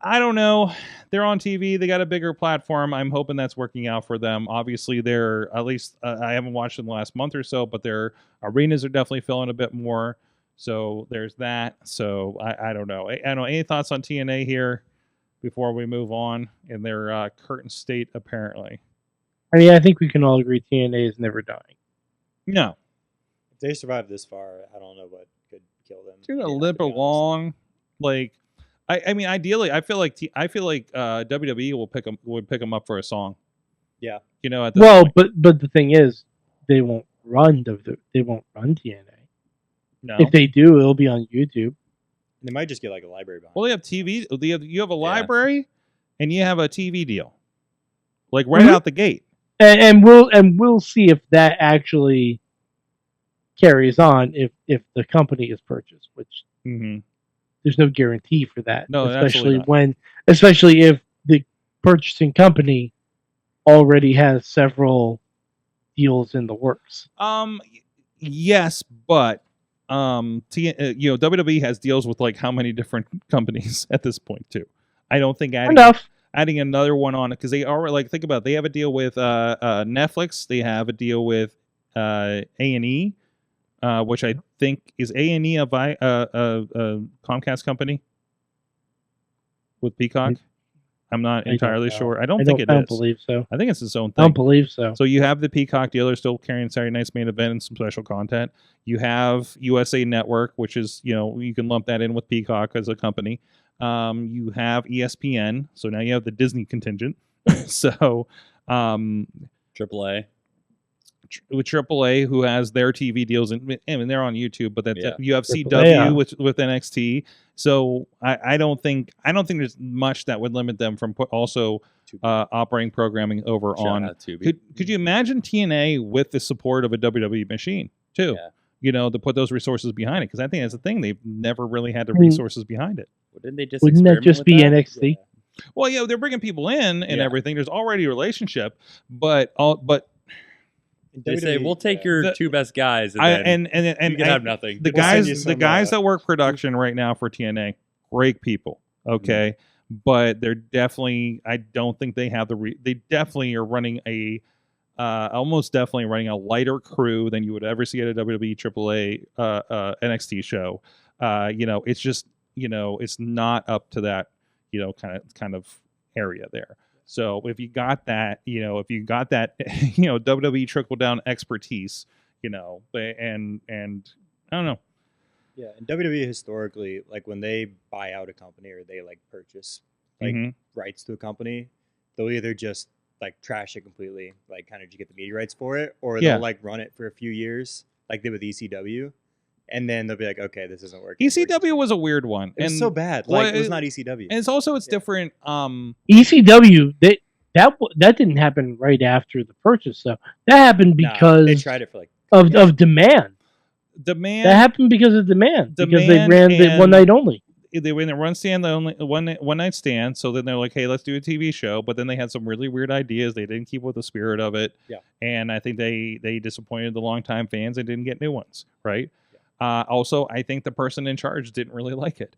I don't know. They're on TV. They got a bigger platform. I'm hoping that's working out for them. Obviously, they're at least I haven't watched in the last month or so, but their arenas are definitely filling a bit more. So there's that. So I don't know. I don't know. Any thoughts on TNA here before we move on in their current state, apparently? I mean, I think we can all agree TNA is never dying. No. If they survive this far, I don't know what could kill them. They're gonna limp along. Like, I mean, ideally, I feel like WWE would pick them up for a song. Yeah. You know, at this Well, point. but the thing is, they won't run TNA. No. If they do, it'll be on YouTube. They might just get like a library behind. Well, they have TV. You have a library, and you have a TV deal, like right out the gate. And we'll see if that actually carries on if the company is purchased, which there's no guarantee for that. No, absolutely not. Especially if the purchasing company already has several deals in the works. Yes, but WWE has deals with like how many different companies at this point too. I don't think adding another one on it, because they are like, think about it, they have a deal with Netflix, they have a deal with A&E, which I think is A&E a Comcast company with Peacock. I'm not entirely sure. I don't think it is. I don't believe so. I think it's its own thing. I don't believe so. So you have the Peacock deal. They're still carrying Saturday Night's Main Event and some special content. You have USA Network, which is, you can lump that in with Peacock as a company. You have ESPN. So now you have the Disney contingent. So AAA. With AAA, who has their TV deals, and they're on YouTube, but you have CW AAA, with NXT. So I don't think there's much that would limit them from also operating programming over on. Could you imagine TNA with the support of a WWE machine too? Yeah. To put those resources behind it, because I think that's the thing, they've never really had the resources behind it. Well, didn't they just wouldn't that just be NXT? Yeah. Well, they're bringing people in and everything. There's already a relationship, but they say we'll take your two best guys, and you can have nothing. The guys that work production right now for TNA, great people, okay, but they're definitely. I don't think they have they definitely are running almost definitely running a lighter crew than you would ever see at a WWE AAA NXT show. It's just it's not up to that kind of area there. So if you got that, WWE trickle down expertise, and I don't know. Yeah, and WWE historically, like when they buy out a company or they like purchase rights to a company, they'll either just like trash it completely, like kind of just get the media rights for it, or they'll like run it for a few years, like they did with ECW. And then they'll be like, okay, this isn't working. ECW was a weird one. It was so bad. Like, it was not ECW. And it's different. ECW, that didn't happen right after the purchase, though. That happened because they tried it for of demand. That happened because of demand. Because they ran the one night only. They ran the one night stand. So then they're like, hey, let's do a TV show. But then they had some really weird ideas. They didn't keep with the spirit of it. Yeah. And I think they disappointed the longtime fans and didn't get new ones. Right. Also, I think the person in charge didn't really like it,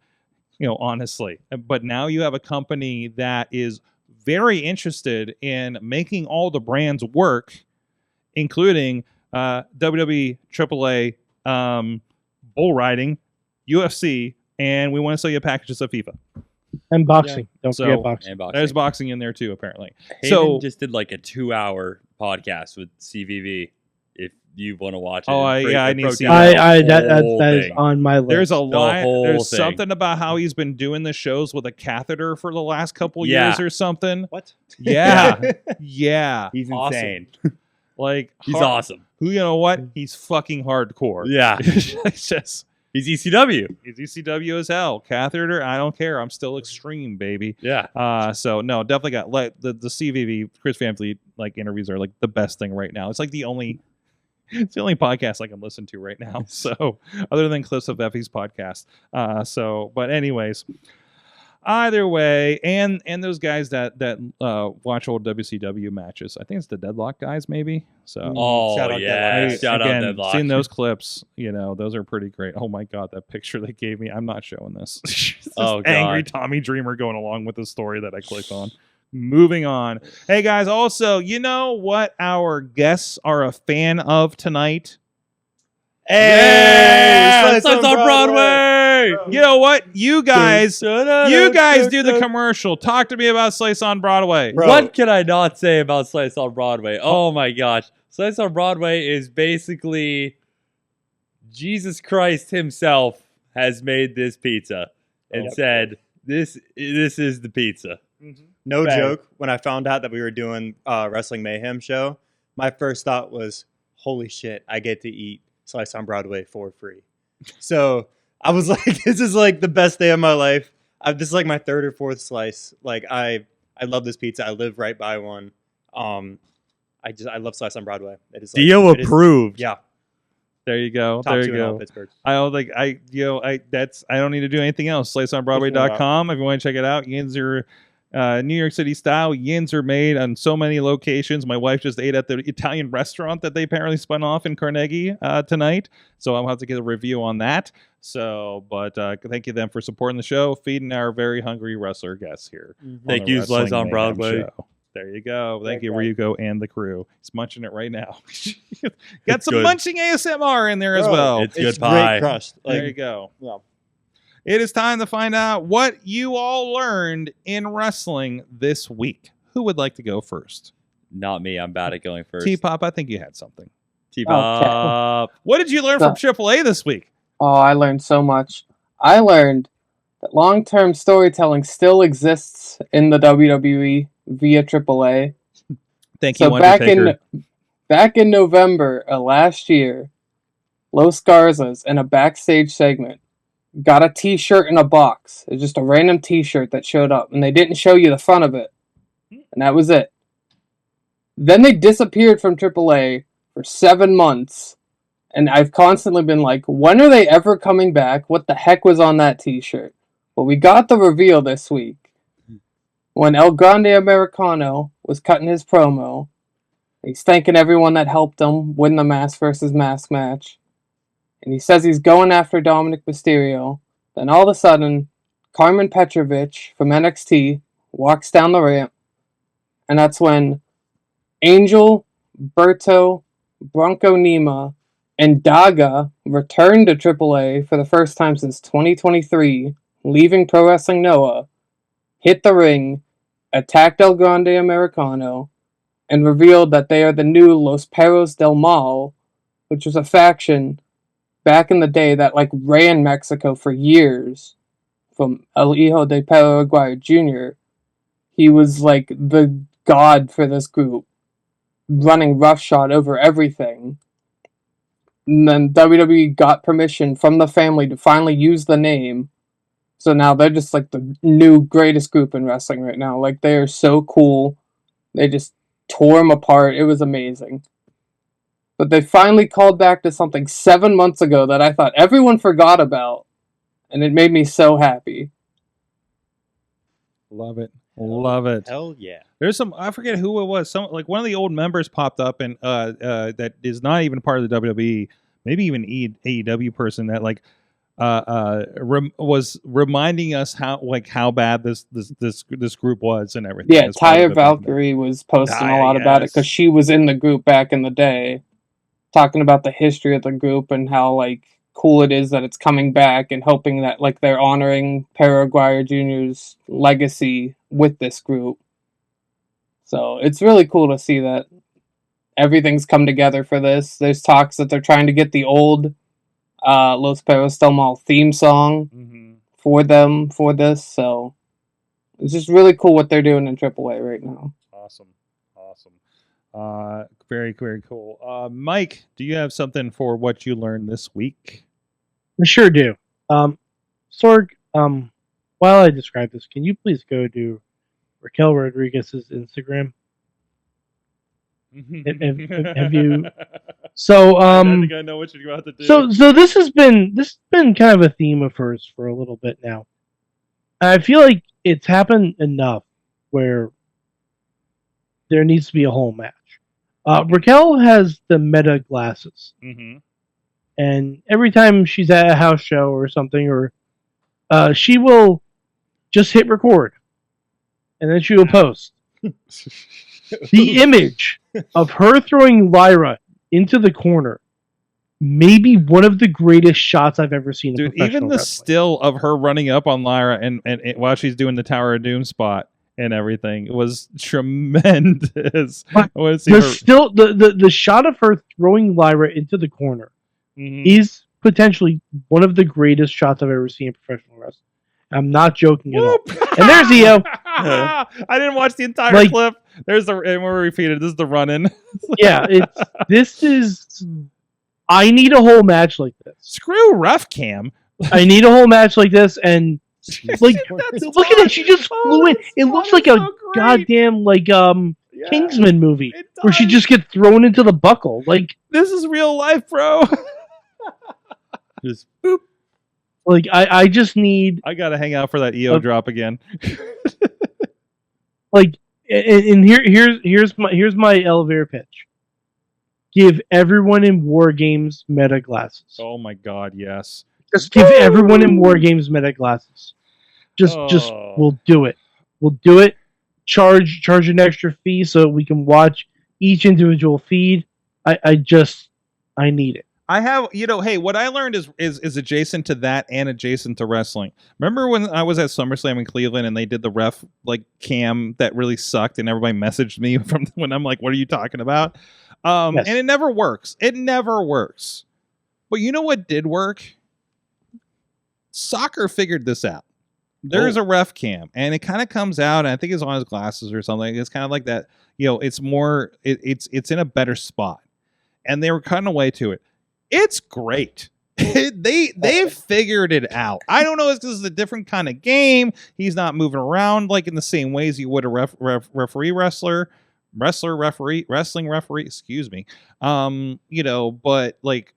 honestly. But now you have a company that is very interested in making all the brands work, including WWE, AAA, bull riding, UFC, and we want to sell you packages of FIFA. And boxing. Don't forget boxing. There's boxing in there too, apparently. Hayden just did like a 2-hour podcast with CVV. If you want to watch it. I need to see that is on my list. There's a lot. There's something about how he's been doing the shows with a catheter for the last couple years or something. What? Yeah. Yeah. He's insane. Like, he's awesome. You know what? He's fucking hardcore. Yeah. It's just, he's ECW. He's ECW as hell. Catheter, I don't care. I'm still extreme, baby. Yeah. So no, definitely got the CVV Chris Van Vliet interviews are like the best thing right now. It's like the only It's the only podcast I can listen to right now. So, other than Cliffs of Effie's podcast. But anyways, either way, and those guys that watch old WCW matches. I think it's the Deadlock guys, maybe. So, Shout out Deadlock. Shout out again, Deadlock. seeing those clips, those are pretty great. Oh my god, that picture they gave me. I'm not showing this. Oh, God. Angry Tommy Dreamer going along with the story that I clicked on. Moving on. Hey guys, also, you know what our guests are a fan of tonight? Hey, Slice on Broadway. You know what? You guys do the commercial. Talk to me about Slice on Broadway. What can I not say about Slice on Broadway? Oh my gosh. Slice on Broadway is basically Jesus Christ himself has made this pizza and said, this is the pizza. No joke. When I found out that we were doing Wrestling Mayhem show, my first thought was, holy shit, I get to eat Slice on Broadway for free. So I was like, this is like the best day of my life. This is like my third or fourth slice. Like I love this pizza. I live right by one. I love Slice on Broadway. It is like, Deal approved. Yeah. There you go. Top there two you in all go. Pittsburgh. I don't need to do anything else. SliceOnBroadway.com. If you want to check it out, yins are New York City style. Yins are made on so many locations. My wife just ate at the Italian restaurant that they apparently spun off in Carnegie tonight. So I'll have to get a review on that. So, but thank you them for supporting the show, feeding our very hungry wrestler guests here. Thank you, Slice on Broadway. Show. There you go. Thank you, Ryuko and the crew. He's munching it right now. Got It's some good. munching ASMR in there as well. It's good pie. Great crust. Like, There you go. Yeah. It is time to find out what you all learned in wrestling this week. Who would like to go first? Not me. I'm bad at going first. T-Pop, I think you had something. T-Pop. What did you learn from AAA this week? Oh, I learned so much. I learned that long-term storytelling still exists in the WWE via AAA. Thank you, So Undertaker. back in November of last year, Los Garzas in a backstage segment got a T-shirt in a box. It's just a random T-shirt that showed up, and they didn't show you the front of it, and that was it. Then they disappeared from AAA for 7 months, and I've constantly been like, when are they ever coming back? What the heck was on that T-shirt? Well, we got the reveal this week when El Grande Americano was cutting his promo. He's thanking everyone that helped him win the mask versus mask match. And he says he's going after Dominic Mysterio. Then all of a sudden, Carmen Petrovich from NXT walks down the ramp. And that's when Angel, Berto, Bronco Nima, and Daga returned to AAA for the first time since 2023, leaving Pro Wrestling Noah, hit the ring, attacked El Grande Americano, and revealed that they are the new Los Perros del Mal, which was a faction back in the day that ran Mexico for years, from El Hijo de Perro Aguirre Jr. He was the god for this group, running roughshod over everything. And then WWE got permission from the family to finally use the name. So now they're just the new greatest group in wrestling right now. They are so cool. They just tore them apart. It was amazing. But they finally called back to something 7 months ago that I thought everyone forgot about. And it made me so happy. Love it. Love it. Hell yeah. There's some, I forget who it was. Some one of the old members popped up and that is not even part of the WWE, maybe even AEW person that was reminding us how bad this group was and everything. Yeah, Taya Valkyrie was posting a lot about it because she was in the group back in the day, talking about the history of the group and how cool it is that it's coming back and hoping that they're honoring Perro Aguirre Jr.'s legacy with this group. So it's really cool to see that everything's come together for this. There's talks that they're trying to get the old Los Perros del Mal theme song for them for this. So it's just really cool what they're doing in AAA right now. Awesome. Very, very cool. Mike, do you have something for what you learned this week? I sure do. Sorg, while I describe this, can you please go to Raquel Rodriguez's Instagram? Have you So I think I know what you're about to do. So this has been kind of a theme of hers for a little bit now. I feel like it's happened enough where there needs to be a whole match. Raquel has the meta glasses, and every time she's at a house show or something, or she will just hit record, and then she will post. The image of her throwing Lyra into the corner, maybe one of the greatest shots I've ever seen. Dude, even the still of her running up on Lyra and while she's doing the Tower of Doom spot and everything, it was tremendous. The shot of her throwing Lyra into the corner is potentially one of the greatest shots I've ever seen in professional wrestling. I'm not joking at all. And there's EO. I didn't watch the entire clip. There's the, and we're repeated. This is the run-in. Yeah, I need a whole match like this. Screw ref cam. I need a whole match like this, and look at it. She just flew in. It looks like a goddamn Kingsman movie where she just gets thrown into the buckle. Like, this is real life, bro. Just boop. Like, I just need. I gotta hang out for that EO drop again. Like, and here's my elevator pitch. Give everyone in War Games meta glasses. Oh my god, yes. Just give everyone in War Games meta glasses. Just we'll do it. We'll do it. Charge an extra fee so we can watch each individual feed. I need it. I have, hey, what I learned is adjacent to that and adjacent to wrestling. Remember when I was at SummerSlam in Cleveland and they did the ref cam that really sucked and everybody messaged me from when I'm like, what are you talking about? Yes. And it never works. It never works. But you know what did work? Soccer figured this out. There's a ref cam and it kind of comes out and I think it's on his glasses or something. It's kind of like that, it's more, it's in a better spot. And they were cutting away to it. It's great. They figured it out. I don't know if this is a different kind of game. He's not moving around like in the same ways you would a wrestling referee. Excuse me. But like,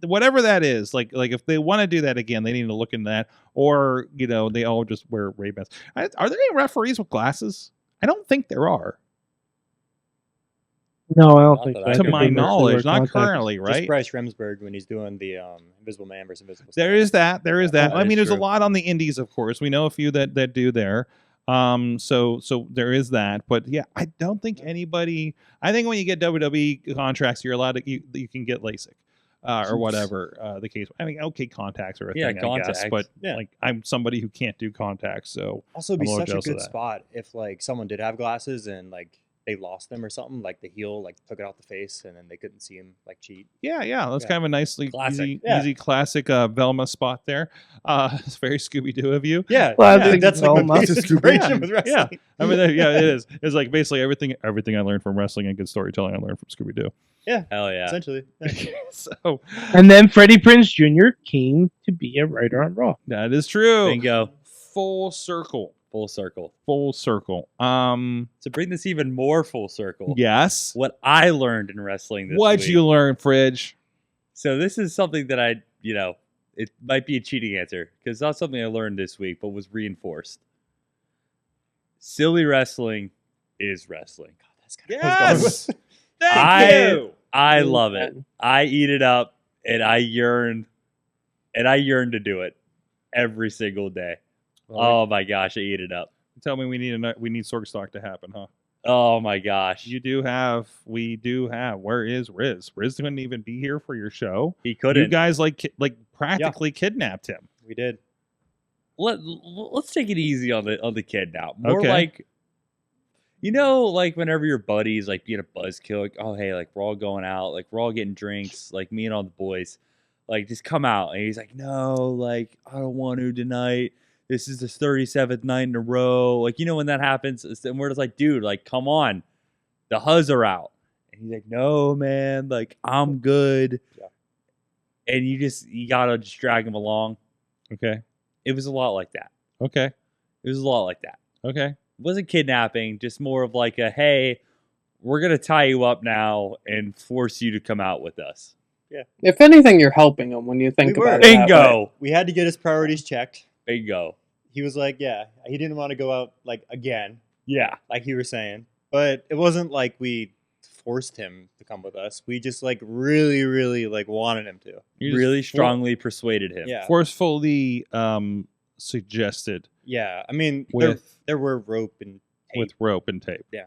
whatever that is, like if they want to do that again, they need to look into that. Or they all just wear Ray-Bans. Are there any referees with glasses? I don't think there are. No, I don't think so. To my knowledge, not currently, right? Just Bryce Remsburg when he's doing the Invisible Man versus Invisible There is that. I mean, there's a lot on the indies, of course. We know a few that do there. So there is that. But yeah, I don't think anybody. I think when you get WWE contracts, you're allowed to you can get LASIK. Or whatever the case. I mean, okay, contacts are a thing, contacts. I guess, but like I'm somebody who can't do contacts, so also it'd be such a good spot if like someone did have glasses and like they lost them or something, like the heel like took it off the face and then they couldn't see him like cheat. Yeah, that's kind of a nicely easy classic Velma spot there. It's very Scooby-Doo of you. Yeah, that's like my biggest inspiration with wrestling. Yeah, I mean, it is. It's like basically everything I learned from wrestling and good storytelling I learned from Scooby-Doo. Yeah, hell yeah, essentially. So, and then Freddie Prinze Jr. came to be a writer on Raw. That is true. Bingo. Full circle. To bring this even more full circle. Yes. What I learned in wrestling this week. What'd you learn, Fridge? So this is something that it might be a cheating answer because it's not something I learned this week, but was reinforced. Silly wrestling is wrestling. God, that's kind of yes. Thank you. I love it. I eat it up, and I yearn to do it every single day. Oh my gosh, I eat it up. Tell me we need Sorg Stock to happen, huh? Oh my gosh. We do have. Where is Riz? Riz couldn't even be here for your show. He couldn't. You guys practically kidnapped him. We did. Let's take it easy on the kid now. More like, like whenever your buddies like being a buzzkill, like, oh hey, like we're all going out, like we're all getting drinks, like me and all the boys, like just come out. And he's like, no, like I don't want to tonight. This is the 37th night in a row. Like, when that happens, and we're just like, dude, like, come on. The huzz are out. And he's like, no, man, like, I'm good. Yeah. And you gotta just drag him along. Okay. It was a lot like that. Okay. It was a lot like that. Okay. It wasn't kidnapping, just more of like a, hey, we're gonna tie you up now and force you to come out with us. If anything, you're helping him when you think We were. about it. that way. Bingo. We had to get his priorities checked. Bingo. He was like, yeah, he didn't want to go out like again, Yeah. like you were saying. But it wasn't like we forced him to come with us. We just like really, really like wanted him to. You just Really strongly persuaded him. Yeah. forcefully suggested Yeah. I mean, With- there were rope and tape. with rope and tape. Yeah.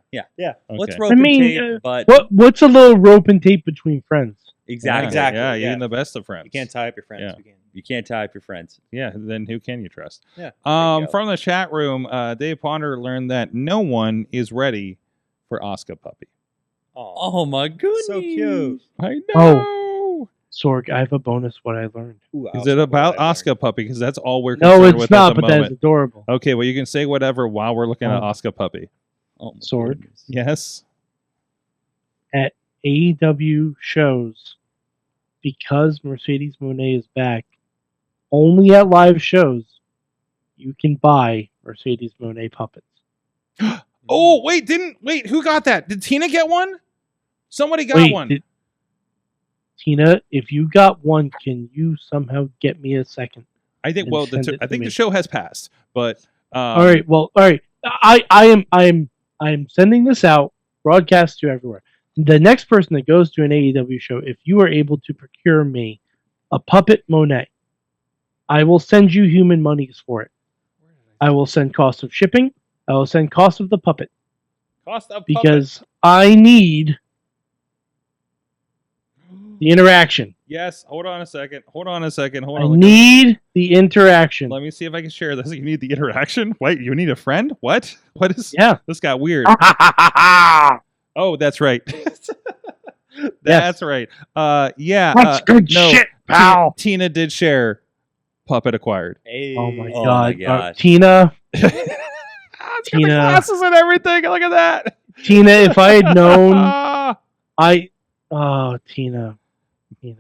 Let's Okay. rope I mean, and tape, but What's a little rope and tape between friends? exactly. Yeah, yeah. even the best of friends. You can't tie up your friends. Yeah. You can. You can't tie up your friends. Yeah, then who can you trust? Yeah. you go. From the chat room, Dave Ponder learned that no one is ready for Oscar Puppy. Oh my goodness. So cute. I know. Sorg, I have a bonus what I learned. Ooh, Is it about Oscar Puppy? Because that's all we're No, concerned it's with not, at the but that is moment. adorable. Okay, well, you can say whatever while we're looking at Oh. Oscar Puppy. Oh, my Sword. goodness. Yes. At AEW shows, because Mercedes Moné is back, only at live shows, you can buy Mercedes Moné puppets. Oh, wait, who got that? Did Tina get one? Somebody got one. Tina, if you got one, can you somehow get me a second? I think, and well, send it I to think me? the show has passed, but All right. I am sending this out, broadcast to everywhere. The next person that goes to an AEW show, if you are able to procure me a puppet Monet, I will send you human monies for it. I will send cost of shipping. I will send cost of the puppet cost of because I need the interaction. Yes, hold on a second. I need the interaction. Let me see if I can share this. You need the interaction? Wait, you need a friend? What? What is? Yeah. This got weird. Oh, that's right. That's right. Yeah. That's good no, shit, pal. Tina did share Puppet Acquired. Hey. Oh my Oh god. my gosh. Tina, It's got the Tina. glasses and everything. Look at that. Tina, if I had known, Ah. Tina. If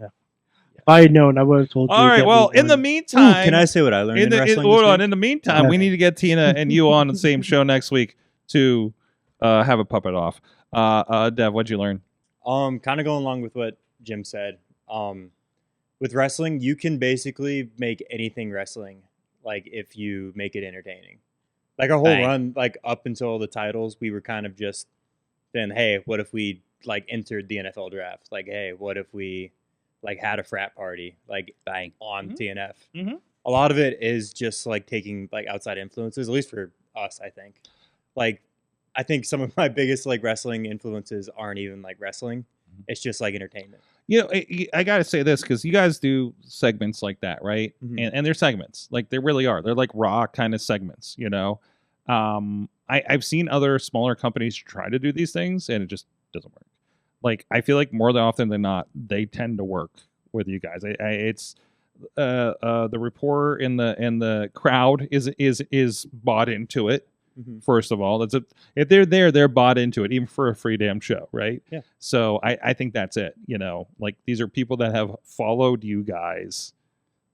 I had known, I would have told you. All to right. get Well, me in the one. meantime, Can I say what I learned in wrestling? hold this on. week? In the meantime, we need to get Tina and you on the same show next week to have a puppet off. Dev, what'd you learn? Kind of going along with what Jim said. With wrestling, you can basically make anything wrestling, like if you make it entertaining. Like our whole Bang. run, like up until the titles, we were kind of just saying, hey, what if we like entered the NFL draft? Like, hey, what if we like had a frat party like Bang. on TNF? Mhm. A lot of it is just like taking like outside influences, at least for us, I think. Like, I think some of my biggest like wrestling influences aren't even like wrestling. It's just like entertainment. You know, I got to say this because you guys do segments like that, right? Mhm. And they're segments. Like, they really are. They're like raw kind of segments, you know? I've seen other smaller companies try to do these things, and it just doesn't work. Like, I feel like more often than not, they tend to work with you guys. It's the rapport in the crowd is bought into it. Mhm. First of all, if they're there, they're bought into it, even for a free damn show, right? Yeah. So I think that's it. You know, like, these are people that have followed you guys,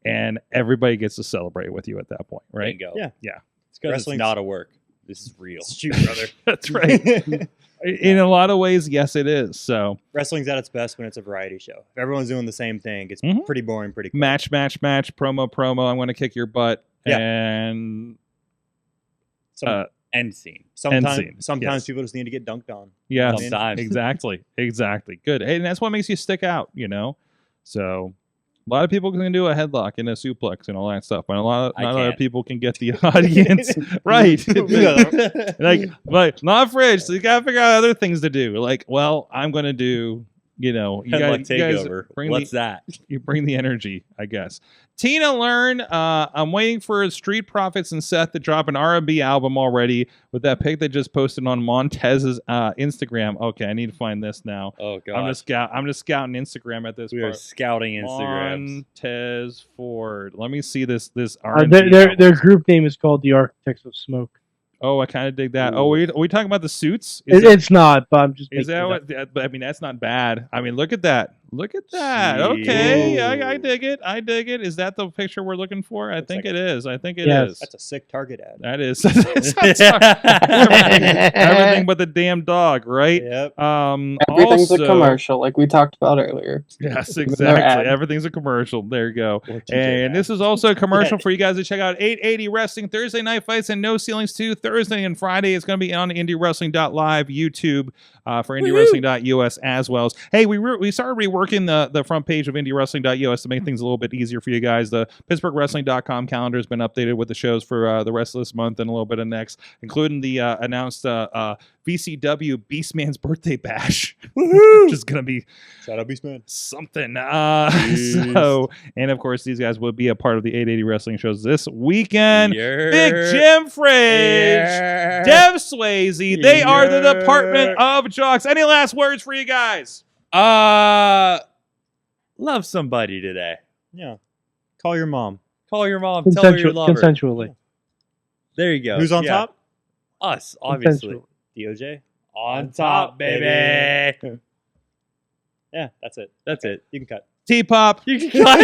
and everybody gets to celebrate with you at that point, right? Bingo. Yeah. Yeah. It's because it's Wrestling's- not a work. This is real. Shoot, brother. That's right. In a lot of ways, yes, it is. So Wrestling's at its best when it's a variety show. If everyone's doing the same thing, it's Mhm. pretty boring, pretty quick. match, promo. I'm going to kick your butt, Yeah. and Some- End scene. sometimes scene, sometimes yes. people just need to get dunked on. yes, Sometimes. exactly. Good, and that's what makes you stick out, you know. So a lot of people can do a headlock and a suplex and all that stuff, but not a lot of can't. people can get the audience right. Like not Fridge, so you gotta figure out other things to do. Like, well, I'm gonna do, you know, you Headlock guys takeover. bring What's the, that? you bring the energy, I guess. Tina Learn, I'm waiting for Street Profits and Seth to drop an R&B album already with that pic they just posted on Montez's Instagram. Okay, I need to find this now. Oh god. I'm just scouting Instagram at this We are part. scouting Instagrams. Montez Ford. Let me see this R&B Their album. group name is called the Architects of Smoke. Oh, I kind of dig that. Oh, are we talking about the suits? It's not, but I'm just. Is making that it up. what? But I mean, that's not bad. I mean, look at that. Look at that. Okay, I dig it. I dig it. Is that the picture we're looking for? I think it is. I think it is. That's a sick Target ad. That is. Everything but the damn dog, right? Yep. Everything's a commercial, like we talked about earlier. Yes, exactly. Everything's a commercial. There you go. And this is also a commercial for you guys to check out 880 Wrestling Thursday Night Fights and No Ceilings 2 Thursday and Friday. It's going to be on IndieWrestling.live, YouTube, for IndieWrestling.us as well. Hey, we started reworking the front page of IndieWrestling.us to make things a little bit easier for you guys. The PittsburghWrestling.com calendar has been updated with the shows for the rest of this month and a little bit of next, including the announced VCW Beastman's birthday bash, which is going to be shout out Beastman something. And of course, these guys will be a part of the 880 Wrestling shows this weekend. Big Jim Frage, Dev Swayze, they are the Department of Jocks. Any last words for you guys? Love somebody today. Yeah. Call your mom. Call your mom. Tell her you love her. Consensually. There you go. Who's on top? Us, obviously. DOJ? On top, baby. Yeah, that's it. That's it. You can cut. T-Pop. You can cut.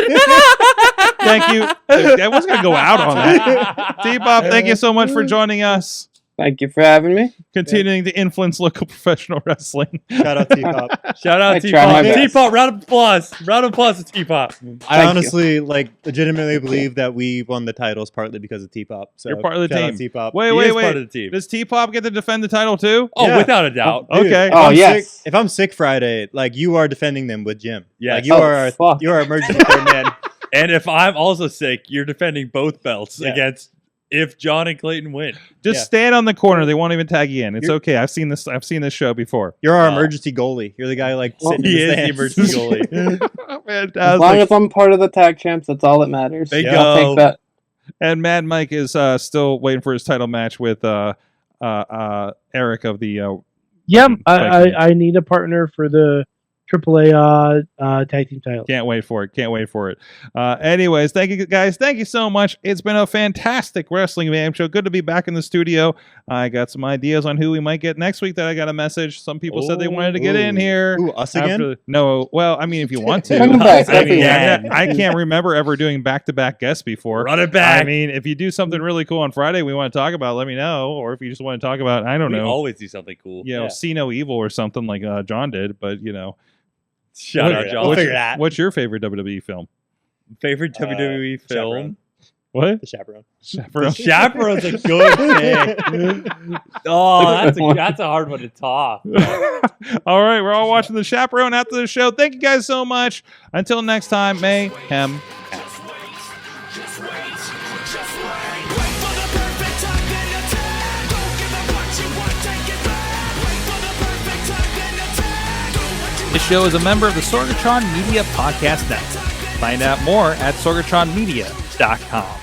Thank you. I wasn't going to go out on that. T-Pop, thank you so much for joining us. Thank you for having me. Continuing to influence local professional wrestling. Shout out T-Pop. Shout out T-Pop. T-Pop, round of applause. Round of applause to T-Pop. I honestly, legitimately believe that we won the titles partly because of T-Pop. So You're part of the shout team. out T-Pop. Wait. Part of the team. Does T-Pop get to defend the title too? Oh, Yeah. without a doubt. Dude, Okay. If Oh, I'm yes. sick, if I'm sick Friday, you are defending them with Jim. Yes. Like you Oh, are fuck. you are emergency third man. And if I'm also sick, you're defending both belts Yeah. against if John and Clayton win. Just stand on the corner. They won't even tag you in. It's okay. I've seen this show before. You're our emergency goalie. You're the guy sitting He in is the the stands. emergency goalie. Fantastic. As long as I'm part of the tag champs, that's all that matters. There you I'll go. take that. And Mad Mike is still waiting for his title match with Eric of the. Yep, I need a partner for the AAA tag team title. Can't wait for it. Anyways, thank you guys. Thank you so much. It's been a fantastic Wrestling Mayhem show. Good to be back in the studio. I got some ideas on who we might get next week that I got a message. Some people said they wanted to get in here. Ooh, us again? No, well, I mean, if you want to. Come back, I mean, everyone. I can't remember ever doing back-to-back guests before. Run it back. I mean, if you do something really cool on Friday we want to talk about, let me know. Or if you just want to talk about, I don't We know, always do something cool. See No Evil or something like John did. But, Shout out, John. We'll figure that. what's your favorite WWE film? Favorite WWE film? Chaperone. What? The Chaperone. Chaperone. Chaperone's a good pick. Oh, that's a hard one to top. All right, we're all watching The Chaperone after the show. Thank you guys so much. Until next time, Mayhem. Just wait. Wait for the perfect time, then attack. Don't give up what you want, take it back. Wait for the perfect time, then attack. Do what you This show is a member of the Sorgatron Media Podcast Network. Find out more at sorgatronmedia.com.